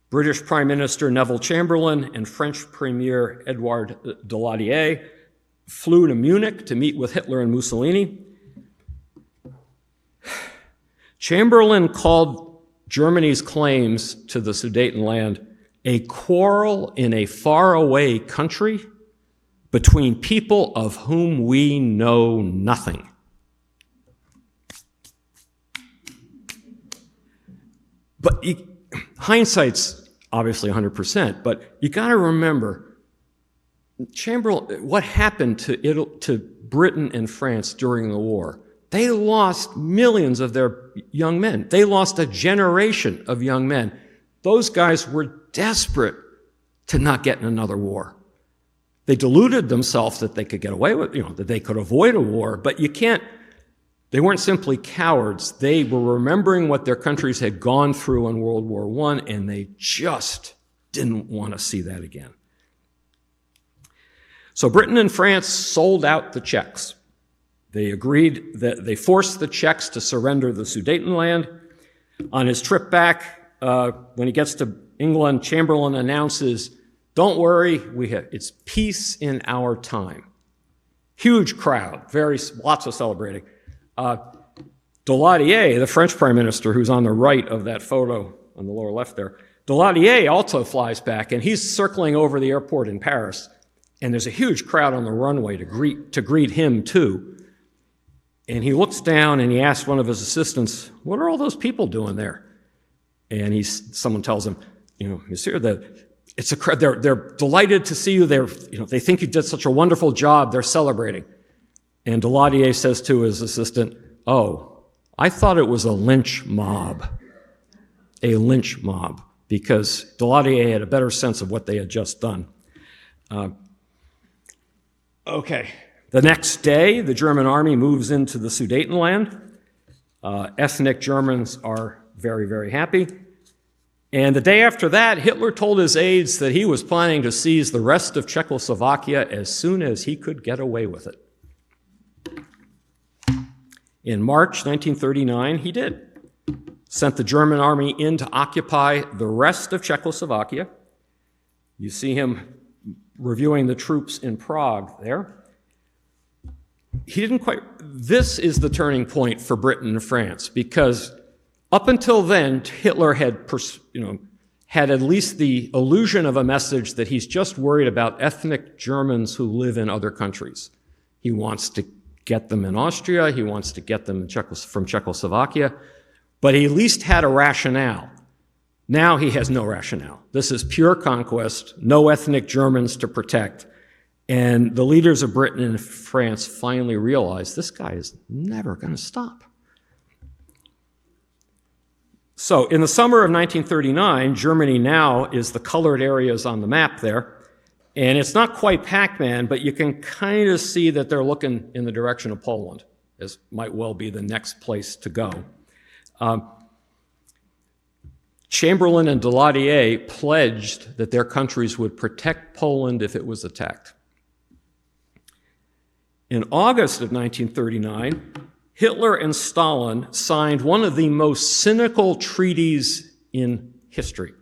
British Prime Minister Neville Chamberlain and French Premier Edouard Daladier flew to Munich to meet with Hitler and Mussolini. Chamberlain called Germany's claims to the Sudetenland a quarrel in a faraway country between people of whom we know nothing. But hindsight's obviously 100%, but you got to remember, what happened to Britain and France during the war? They lost millions of their young men. They lost a generation of young men. Those guys were desperate to not get in another war. They deluded themselves that they could get away with, that they could avoid a war, but you can't They weren't simply cowards. They were remembering what their countries had gone through in World War I, and they just didn't want to see that again. So Britain and France sold out the Czechs. They agreed that they forced the Czechs to surrender the Sudetenland. On his trip back, when he gets to England, Chamberlain announces, "Don't worry, it's peace in our time." Huge crowd, lots of celebrating. Daladier, the French prime minister, who's on the right of that photo on the lower left there, Daladier also flies back, and he's circling over the airport in Paris, and there's a huge crowd on the runway to greet him too. And he looks down and he asks one of his assistants, "What are all those people doing there?" And someone tells him, "Monsieur, they're delighted to see you. They think you did such a wonderful job. They're celebrating." And Daladier says to his assistant, "Oh, I thought it was a lynch mob." A lynch mob, because Daladier had a better sense of what they had just done. Okay. The next day, the German army moves into the Sudetenland. Ethnic Germans are very, very happy. And the day after that, Hitler told his aides that he was planning to seize the rest of Czechoslovakia as soon as he could get away with it. In March 1939, he did. Sent the German army in to occupy the rest of Czechoslovakia. You see him reviewing the troops in Prague there. This is the turning point for Britain and France, because up until then, Hitler had at least the illusion of a message that he's just worried about ethnic Germans who live in other countries. He wants to get them in Austria, he wants to get them from Czechoslovakia, but he at least had a rationale. Now he has no rationale. This is pure conquest, no ethnic Germans to protect. And the leaders of Britain and France finally realized this guy is never going to stop. So in the summer of 1939, Germany now is the colored areas on the map there. And it's not quite Pac-Man, but you can kind of see that they're looking in the direction of Poland, as might well be the next place to go. Chamberlain and Daladier pledged that their countries would protect Poland if it was attacked. In August of 1939, Hitler and Stalin signed one of the most cynical treaties in history.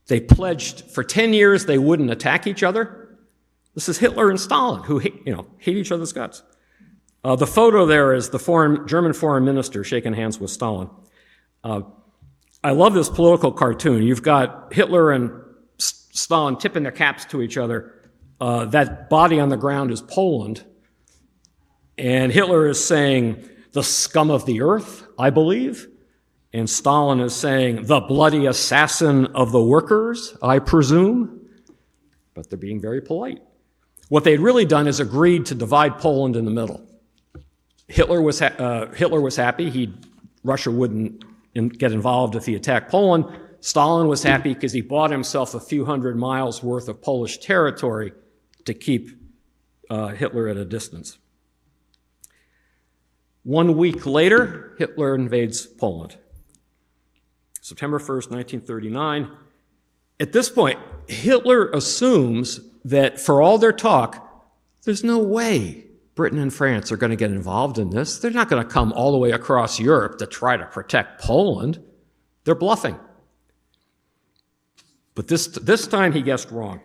They pledged for 10 years they wouldn't attack each other. This is Hitler and Stalin, who hate each other's guts. The photo there is the German foreign minister shaking hands with Stalin. I love this political cartoon. You've got Hitler and Stalin tipping their caps to each other. That body on the ground is Poland. And Hitler is saying, "The scum of the earth, I believe." And Stalin is saying, "The bloody assassin of the workers, I presume." But they're being very polite. What they'd really done is agreed to divide Poland in the middle. Hitler was happy. Russia wouldn't get involved if he attacked Poland. Stalin was happy because he bought himself a few hundred miles worth of Polish territory to keep Hitler at a distance. 1 week later, Hitler invades Poland. September 1st, 1939. At this point, Hitler assumes that for all their talk, there's no way Britain and France are going to get involved in this. They're not going to come all the way across Europe to try to protect Poland. They're bluffing. But this time he guessed wrong.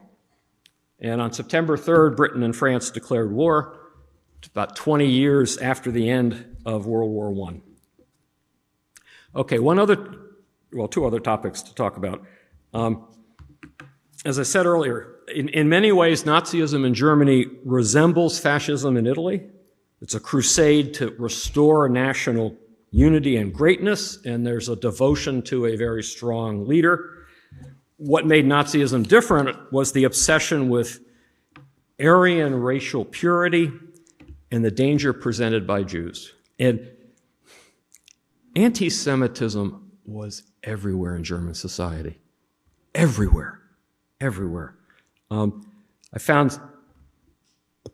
And on September 3rd, Britain and France declared war, about 20 years after the end of World War I. Okay, two other topics to talk about. As I said earlier, in many ways, Nazism in Germany resembles fascism in Italy. It's a crusade to restore national unity and greatness, and there's a devotion to a very strong leader. What made Nazism different was the obsession with Aryan racial purity and the danger presented by Jews. And anti-Semitism was everywhere in German society. Everywhere. I found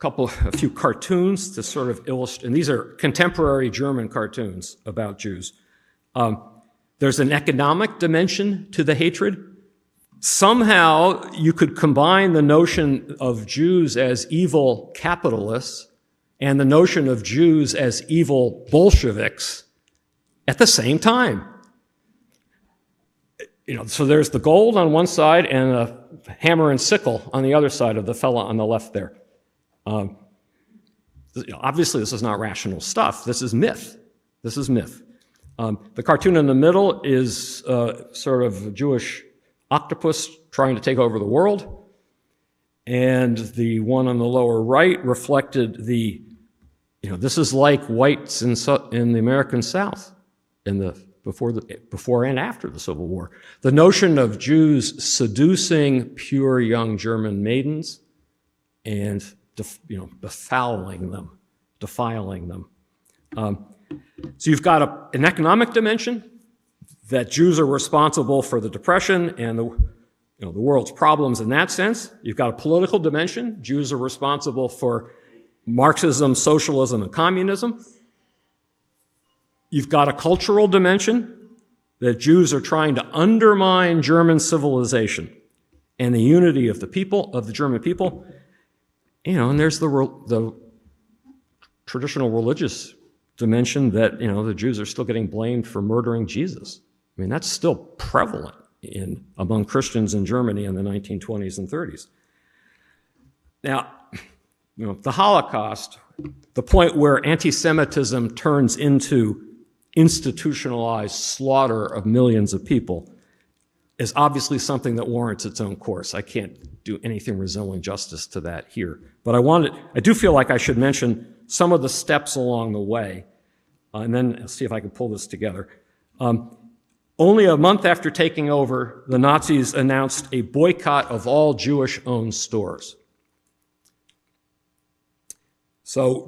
a few cartoons to sort of illustrate, and these are contemporary German cartoons about Jews. There's an economic dimension to the hatred. Somehow you could combine the notion of Jews as evil capitalists and the notion of Jews as evil Bolsheviks at the same time. So there's the gold on one side and a hammer and sickle on the other side of the fella on the left there. Obviously, this is not rational stuff. This is myth. This is myth. The cartoon in the middle is sort of a Jewish octopus trying to take over the world. And the one on the lower right reflected this is like whites in the American South before and after the Civil War. The notion of Jews seducing pure young German maidens and defiling them. So you've got an economic dimension that Jews are responsible for the Depression and the world's problems in that sense. You've got a political dimension. Jews are responsible for Marxism, socialism, and communism. You've got a cultural dimension that Jews are trying to undermine German civilization and the unity of the German people. And there's the traditional religious dimension that, the Jews are still getting blamed for murdering Jesus. I mean, that's still prevalent among Christians in Germany in the 1920s and 30s. Now, the Holocaust, the point where anti-Semitism turns into institutionalized slaughter of millions of people, is obviously something that warrants its own course. I can't do anything resembling justice to that here. But I do feel like I should mention some of the steps along the way, and then I'll see if I can pull this together. Only a month after taking over, the Nazis announced a boycott of all Jewish-owned stores. So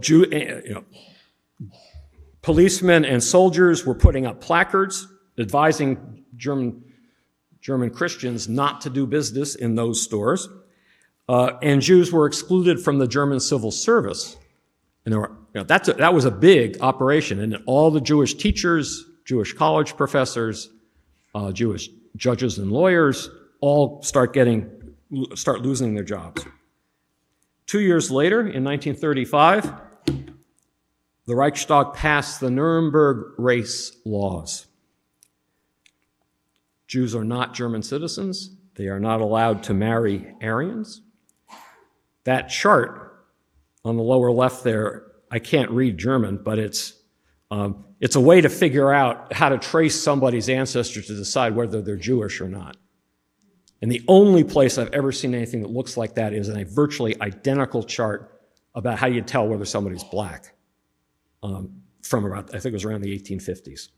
policemen and soldiers were putting up placards advising German Christians not to do business in those stores, and Jews were excluded from the German civil service. And that was a big operation, and all the Jewish teachers, Jewish college professors, Jewish judges and lawyers all start losing their jobs. 2 years later, in 1935, the Reichstag passed the Nuremberg race laws. Jews are not German citizens. They are not allowed to marry Aryans. That chart on the lower left there, I can't read German, but it's a way to figure out how to trace somebody's ancestors to decide whether they're Jewish or not. And the only place I've ever seen anything that looks like that is in a virtually identical chart about how you tell whether somebody's black from about, I think it was around the 1850s.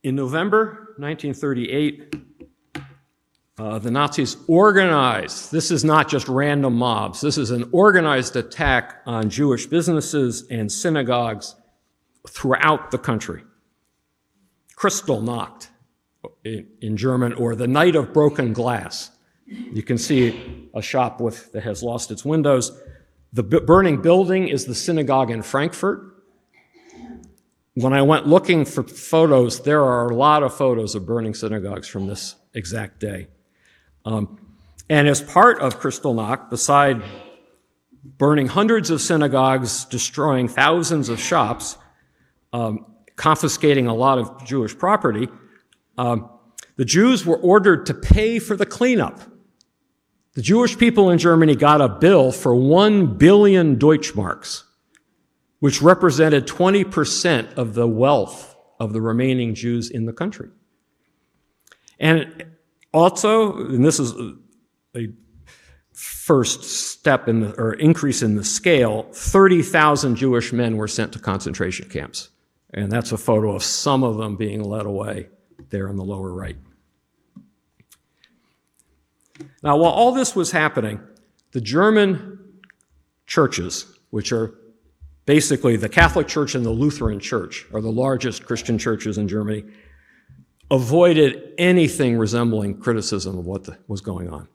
In November 1938, the Nazis organized, this is not just random mobs, this is an organized attack on Jewish businesses and synagogues throughout the country. Kristallnacht in German, or the Night of Broken Glass. You can see a shop that has lost its windows. The burning building is the synagogue in Frankfurt. When I went looking for photos, there are a lot of photos of burning synagogues from this exact day. And as part of Kristallnacht, beside burning hundreds of synagogues, destroying thousands of shops, confiscating a lot of Jewish property, the Jews were ordered to pay for the cleanup. The Jewish people in Germany got a bill for 1 billion Deutschmarks, which represented 20% of the wealth of the remaining Jews in the country. And also, and this is a first step or increase in the scale, 30,000 Jewish men were sent to concentration camps. And that's a photo of some of them being led away there in the lower right. Now, while all this was happening, the German churches, which are basically the Catholic Church and the Lutheran Church, are the largest Christian churches in Germany, avoided anything resembling criticism of what was going on.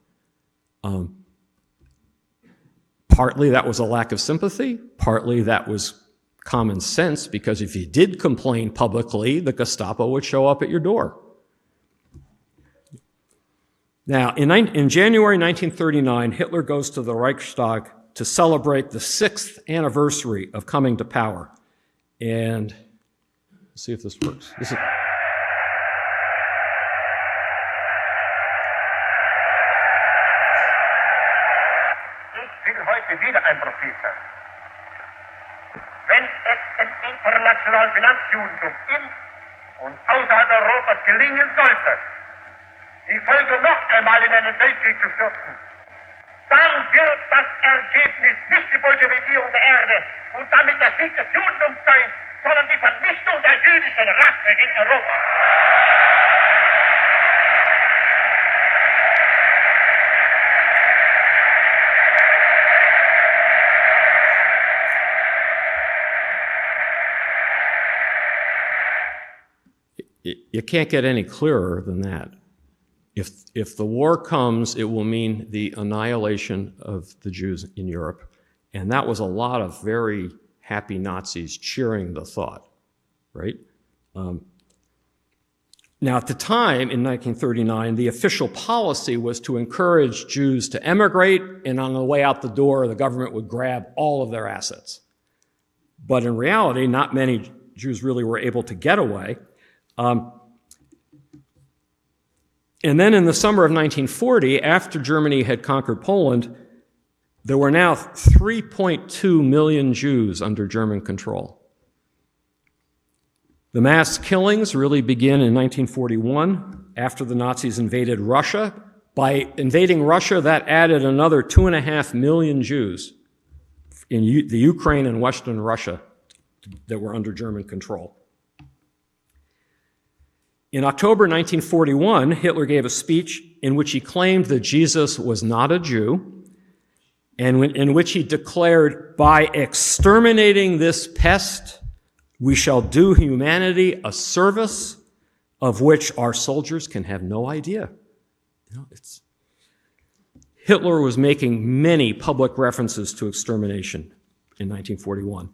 Partly that was a lack of sympathy, partly that was common sense, because if you did complain publicly, the Gestapo would show up at your door. Now, in January 1939, Hitler goes to the Reichstag to celebrate the 6th anniversary of coming to power. And let's see if this works. Ich will heute wieder ein Prophet sein. Wenn es dem internationalen Finanzjudentum in und außerhalb Europas gelingen sollte, die Völker noch einmal in einen Weltkrieg zu stürzen, dann wird das Ergebnis nicht die Bolschewisierung der Erde und damit der Sieg des Judentums sein, sondern die Vernichtung der jüdischen Rasse in Europa. You can't get any clearer than that. If the war comes, it will mean the annihilation of the Jews in Europe. And that was a lot of very happy Nazis cheering the thought, right? Now, at the time, in 1939, the official policy was to encourage Jews to emigrate, and on the way out the door, the government would grab all of their assets. But in reality, not many Jews really were able to get away. And then in the summer of 1940, after Germany had conquered Poland, there were now 3.2 million Jews under German control. The mass killings really begin in 1941, after the Nazis invaded Russia. By invading Russia, that added another 2.5 million Jews in the Ukraine and Western Russia that were under German control. In October 1941, Hitler gave a speech in which he claimed that Jesus was not a Jew, and in which he declared, "By exterminating this pest, we shall do humanity a service of which our soldiers can have no idea." Hitler was making many public references to extermination in 1941.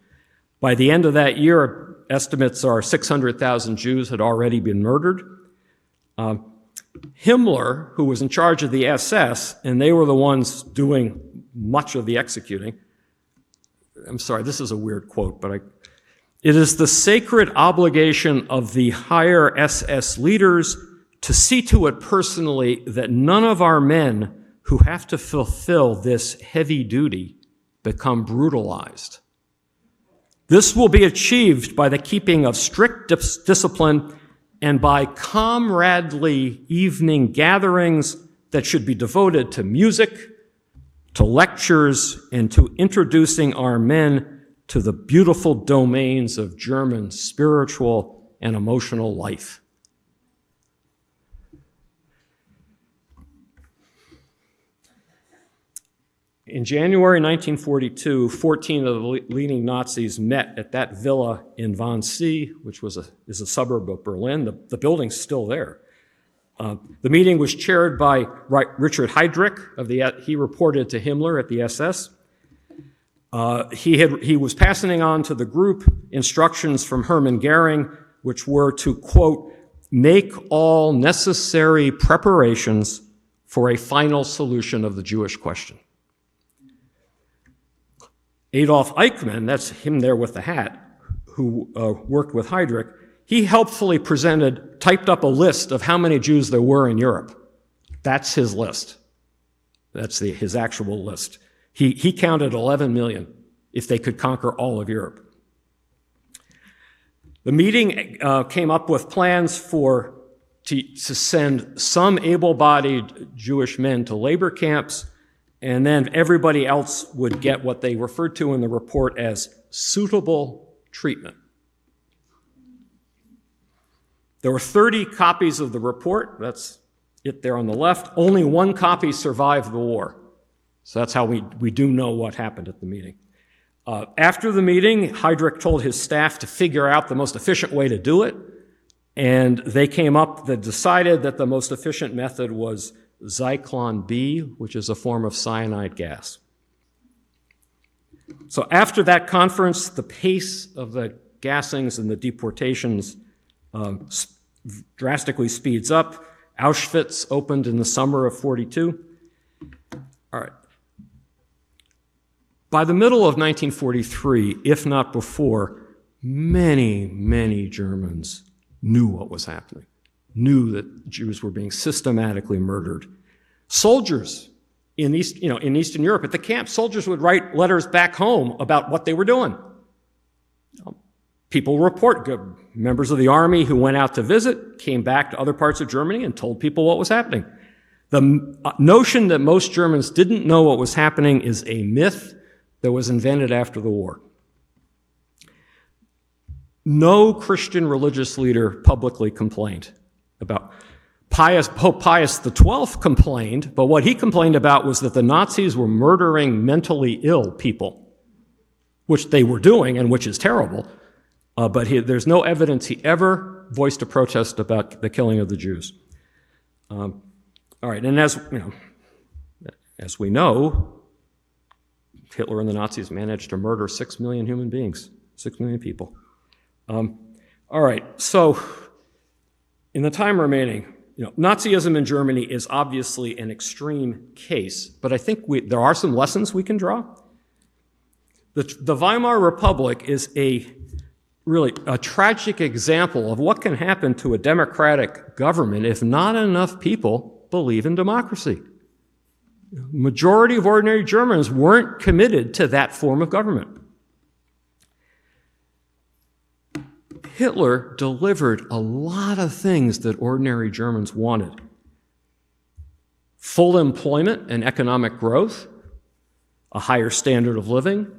By the end of that year, estimates are 600,000 Jews had already been murdered. Himmler, who was in charge of the SS, and they were the ones doing much of the executing. I'm sorry, this is a weird quote, but it is the sacred obligation of the higher SS leaders to see to it personally that none of our men who have to fulfill this heavy duty become brutalized. This will be achieved by the keeping of strict discipline and by comradely evening gatherings that should be devoted to music, to lectures, and to introducing our men to the beautiful domains of German spiritual and emotional life. In January 1942, 14 of the leading Nazis met at that villa in Wannsee, which is a suburb of Berlin. The building's still there. The meeting was chaired by Richard Heydrich. He reported to Himmler at the SS. He was passing on to the group instructions from Hermann Goering, which were to, quote, "make all necessary preparations for a final solution of the Jewish question." Adolf Eichmann, that's him there with the hat, who worked with Heydrich, he helpfully typed up a list of how many Jews there were in Europe. That's his list. That's his actual list. He counted 11 million if they could conquer all of Europe. The meeting came up with plans to send some able-bodied Jewish men to labor camps, and then everybody else would get what they referred to in the report as suitable treatment. There were 30 copies of the report. That's it there on the left. Only one copy survived the war. So that's how we do know what happened at the meeting. After the meeting, Heydrich told his staff to figure out the most efficient way to do it. And they decided that the most efficient method was Zyklon B, which is a form of cyanide gas. So after that conference, the pace of the gassings and the deportations drastically speeds up. Auschwitz opened in the summer of 42. All right. By the middle of 1943, if not before, many, many Germans knew what was happening, knew that Jews were being systematically murdered. Soldiers in Eastern Europe at the camp, soldiers would write letters back home about what they were doing. People report, members of the army who went out to visit came back to other parts of Germany and told people what was happening. The notion that most Germans didn't know what was happening is a myth that was invented after the war. No Christian religious leader publicly complained about. Pope Pius XII complained, but what he complained about was that the Nazis were murdering mentally ill people, which they were doing and which is terrible. But there's no evidence he ever voiced a protest about the killing of the Jews. All right, and as we know, Hitler and the Nazis managed to murder 6 million human beings, 6 million people. All right, so in the time remaining, Nazism in Germany is obviously an extreme case, but I think there are some lessons we can draw. The Weimar Republic is really a tragic example of what can happen to a democratic government if not enough people believe in democracy. Majority of ordinary Germans weren't committed to that form of government. Hitler delivered a lot of things that ordinary Germans wanted. Full employment and economic growth, a higher standard of living,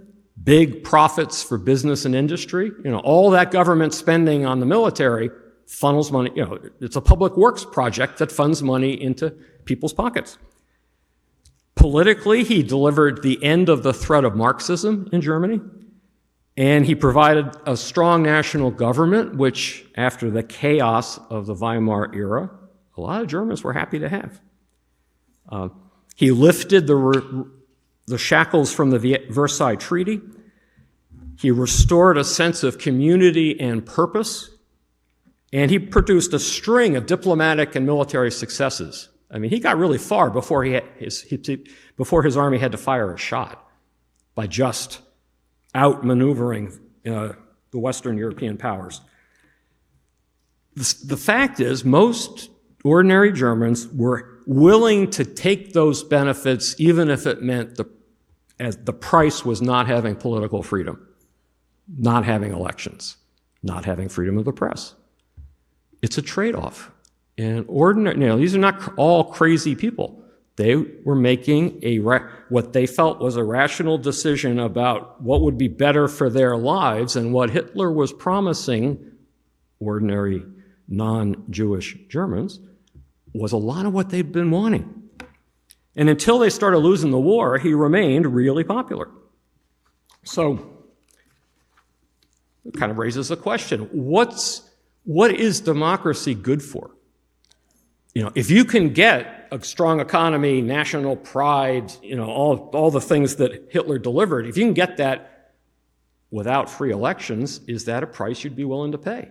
big profits for business and industry. All that government spending on the military funnels money. It's a public works project that funds money into people's pockets. Politically, he delivered the end of the threat of Marxism in Germany, and he provided a strong national government, which, after the chaos of the Weimar era, a lot of Germans were happy to have. He lifted the shackles from the Versailles Treaty. He restored a sense of community and purpose, and he produced a string of diplomatic and military successes. I mean, he got really far before before his army had to fire a shot by just outmaneuvering the Western European powers. The fact is, most ordinary Germans were willing to take those benefits even if it meant the price was not having political freedom, not having elections, not having freedom of the press. It's a trade-off. And these are not all crazy people. They were making what they felt was a rational decision about what would be better for their lives, and what Hitler was promising ordinary non-Jewish Germans was a lot of what they'd been wanting. And until they started losing the war, he remained really popular. So it kind of raises a question. What is democracy good for? If you can get a strong economy, national pride, all the things that Hitler delivered, if you can get that without free elections, is that a price you'd be willing to pay?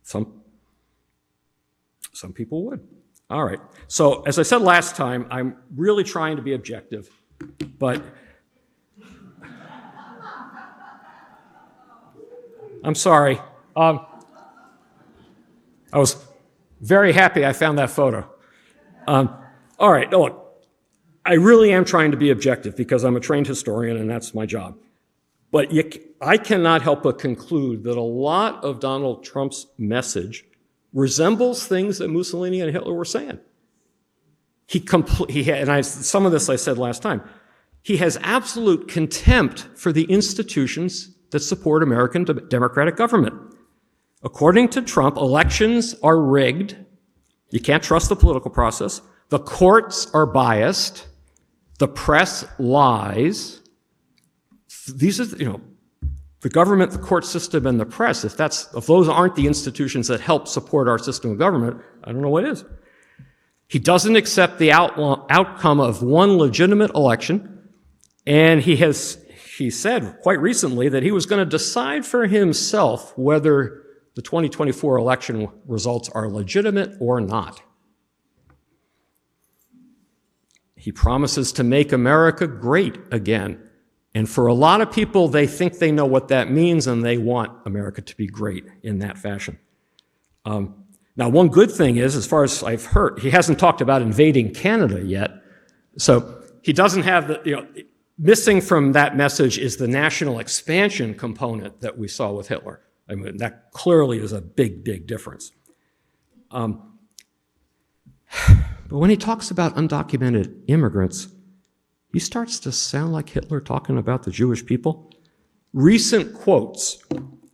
Some people would. All right. So as I said last time, I'm really trying to be objective, but I'm sorry. I was very happy I found that photo. All right, look, I really am trying to be objective because I'm a trained historian and that's my job. But I cannot help but conclude that a lot of Donald Trump's message resembles things that Mussolini and Hitler were saying. Some of this I said last time. He has absolute contempt for the institutions that support American democratic government. According to Trump, elections are rigged. You can't trust the political process. The courts are biased. The press lies. These are, The government, the court system, and the press, if those aren't the institutions that help support our system of government, I don't know what is. He doesn't accept the outcome of one legitimate election, and he said quite recently that he was going to decide for himself whether the 2024 election results are legitimate or not. He promises to make America great again. And for a lot of people, they think they know what that means, and they want America to be great in that fashion. Now, one good thing is, as far as I've heard, he hasn't talked about invading Canada yet. So he doesn't have missing from that message is the national expansion component that we saw with Hitler. I mean, that clearly is a big, big difference. But when he talks about undocumented immigrants, he starts to sound like Hitler talking about the Jewish people. Recent quotes: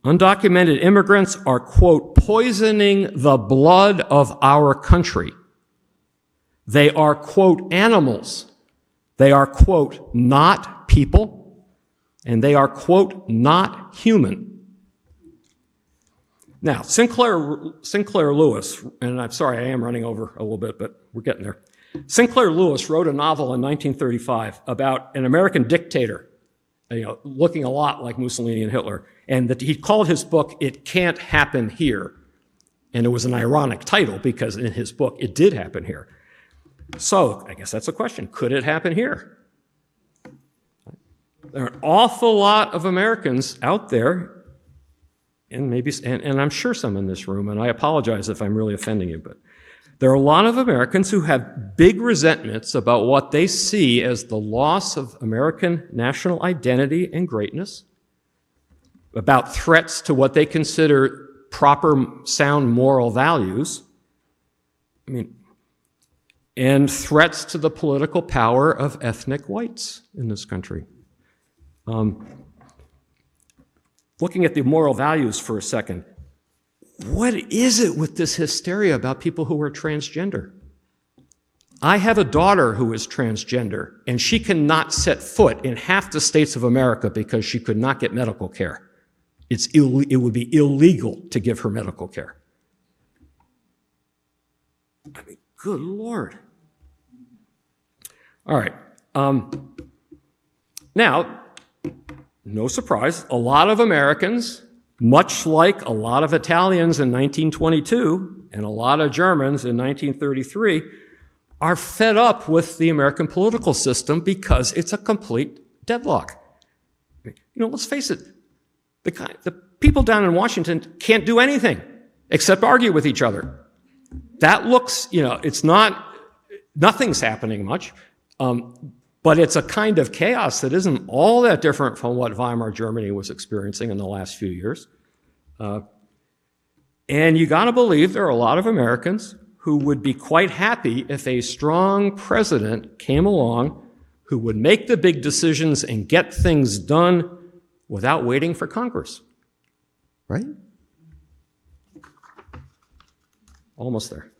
undocumented immigrants are, quote, poisoning the blood of our country. They are, quote, animals. They are, quote, not people. And they are, quote, not human. Now, Sinclair Lewis, and I'm sorry, I am running over a little bit, but we're getting there. Sinclair Lewis wrote a novel in 1935 about an American dictator, looking a lot like Mussolini and Hitler, and that he called his book, It Can't Happen Here. And it was an ironic title because in his book, it did happen here. So I guess that's a question. Could it happen here? There are an awful lot of Americans out there, and I'm sure some in this room, and I apologize if I'm really offending you, but there are a lot of Americans who have big resentments about what they see as the loss of American national identity and greatness, about threats to what they consider proper, sound moral values, and threats to the political power of ethnic whites in this country. Looking at the moral values for a second, what is it with this hysteria about people who are transgender? I have a daughter who is transgender, and she cannot set foot in half the states of America because she could not get medical care. It would be illegal to give her medical care. I mean, good Lord. All right. Now, no surprise, a lot of Americans, much like a lot of Italians in 1922 and a lot of Germans in 1933, are fed up with the American political system because it's a complete deadlock. Let's face it, the people down in Washington can't do anything except argue with each other. That looks, nothing's happening much. But it's a kind of chaos that isn't all that different from what Weimar Germany was experiencing in the last few years. And you got to believe there are a lot of Americans who would be quite happy if a strong president came along who would make the big decisions and get things done without waiting for Congress. Right? Almost there.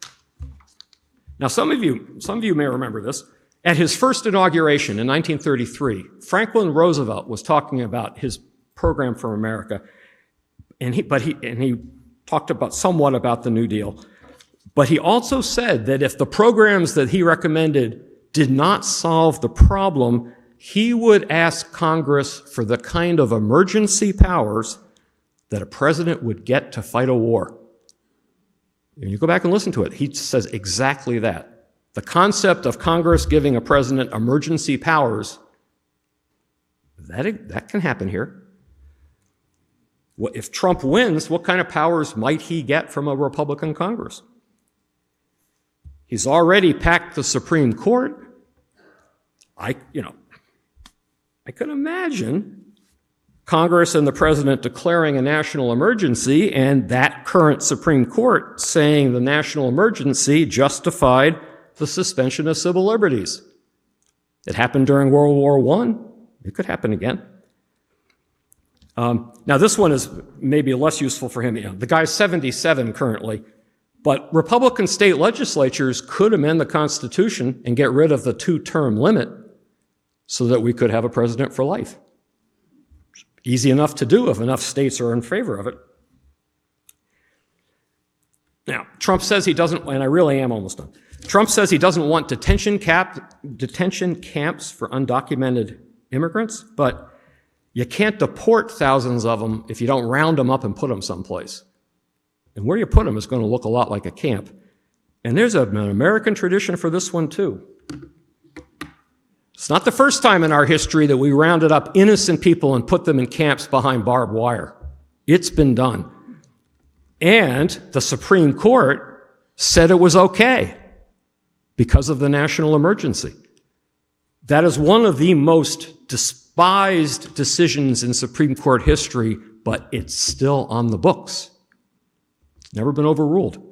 Now, some of you may remember this. At his first inauguration in 1933, Franklin Roosevelt was talking about his program for America, and he talked somewhat about the New Deal. But he also said that if the programs that he recommended did not solve the problem, he would ask Congress for the kind of emergency powers that a president would get to fight a war. And you go back and listen to it. He says exactly that. The concept of Congress giving a president emergency powers, that can happen here. If Trump wins, what kind of powers might he get from a Republican Congress? He's already packed the Supreme Court. I could imagine Congress and the president declaring a national emergency and that current Supreme Court saying the national emergency justified the suspension of civil liberties. It happened during World War I. It could happen again. Now, this one is maybe less useful for him. The guy's 77 currently, but Republican state legislatures could amend the Constitution and get rid of the 2-term limit so that we could have a president for life. Easy enough to do if enough states are in favor of it. Now, Trump says he doesn't, and I really am almost done. Trump says he doesn't want detention camps for undocumented immigrants, but you can't deport thousands of them if you don't round them up and put them someplace. And where you put them is going to look a lot like a camp. And there's an American tradition for this one, too. It's not the first time in our history that we rounded up innocent people and put them in camps behind barbed wire. It's been done. And the Supreme Court said it was okay because of the national emergency. That is one of the most despised decisions in Supreme Court history, but it's still on the books. It's never been overruled.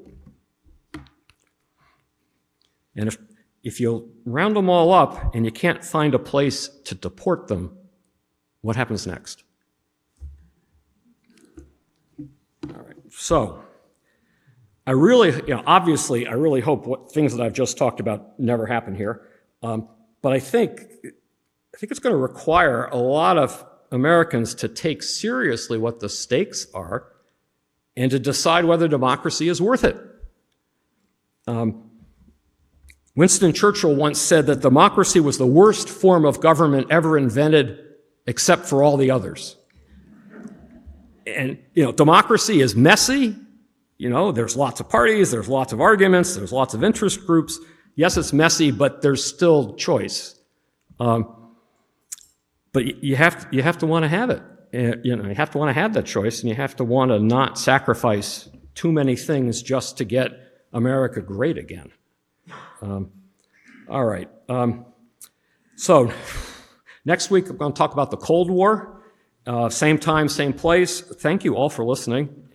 And if you round them all up and you can't find a place to deport them, what happens next? All right. So, I really, obviously, I really hope things that I've just talked about never happen here. But I think it's going to require a lot of Americans to take seriously what the stakes are and to decide whether democracy is worth it. Winston Churchill once said that democracy was the worst form of government ever invented except for all the others. And, democracy is messy. There's lots of parties, there's lots of arguments, there's lots of interest groups. Yes, it's messy, but there's still choice. But you have to want to have it. You have to want to have that choice, and you have to want to not sacrifice too many things just to get America great again. All right. So next week, I'm going to talk about the Cold War. Same time, same place. Thank you all for listening.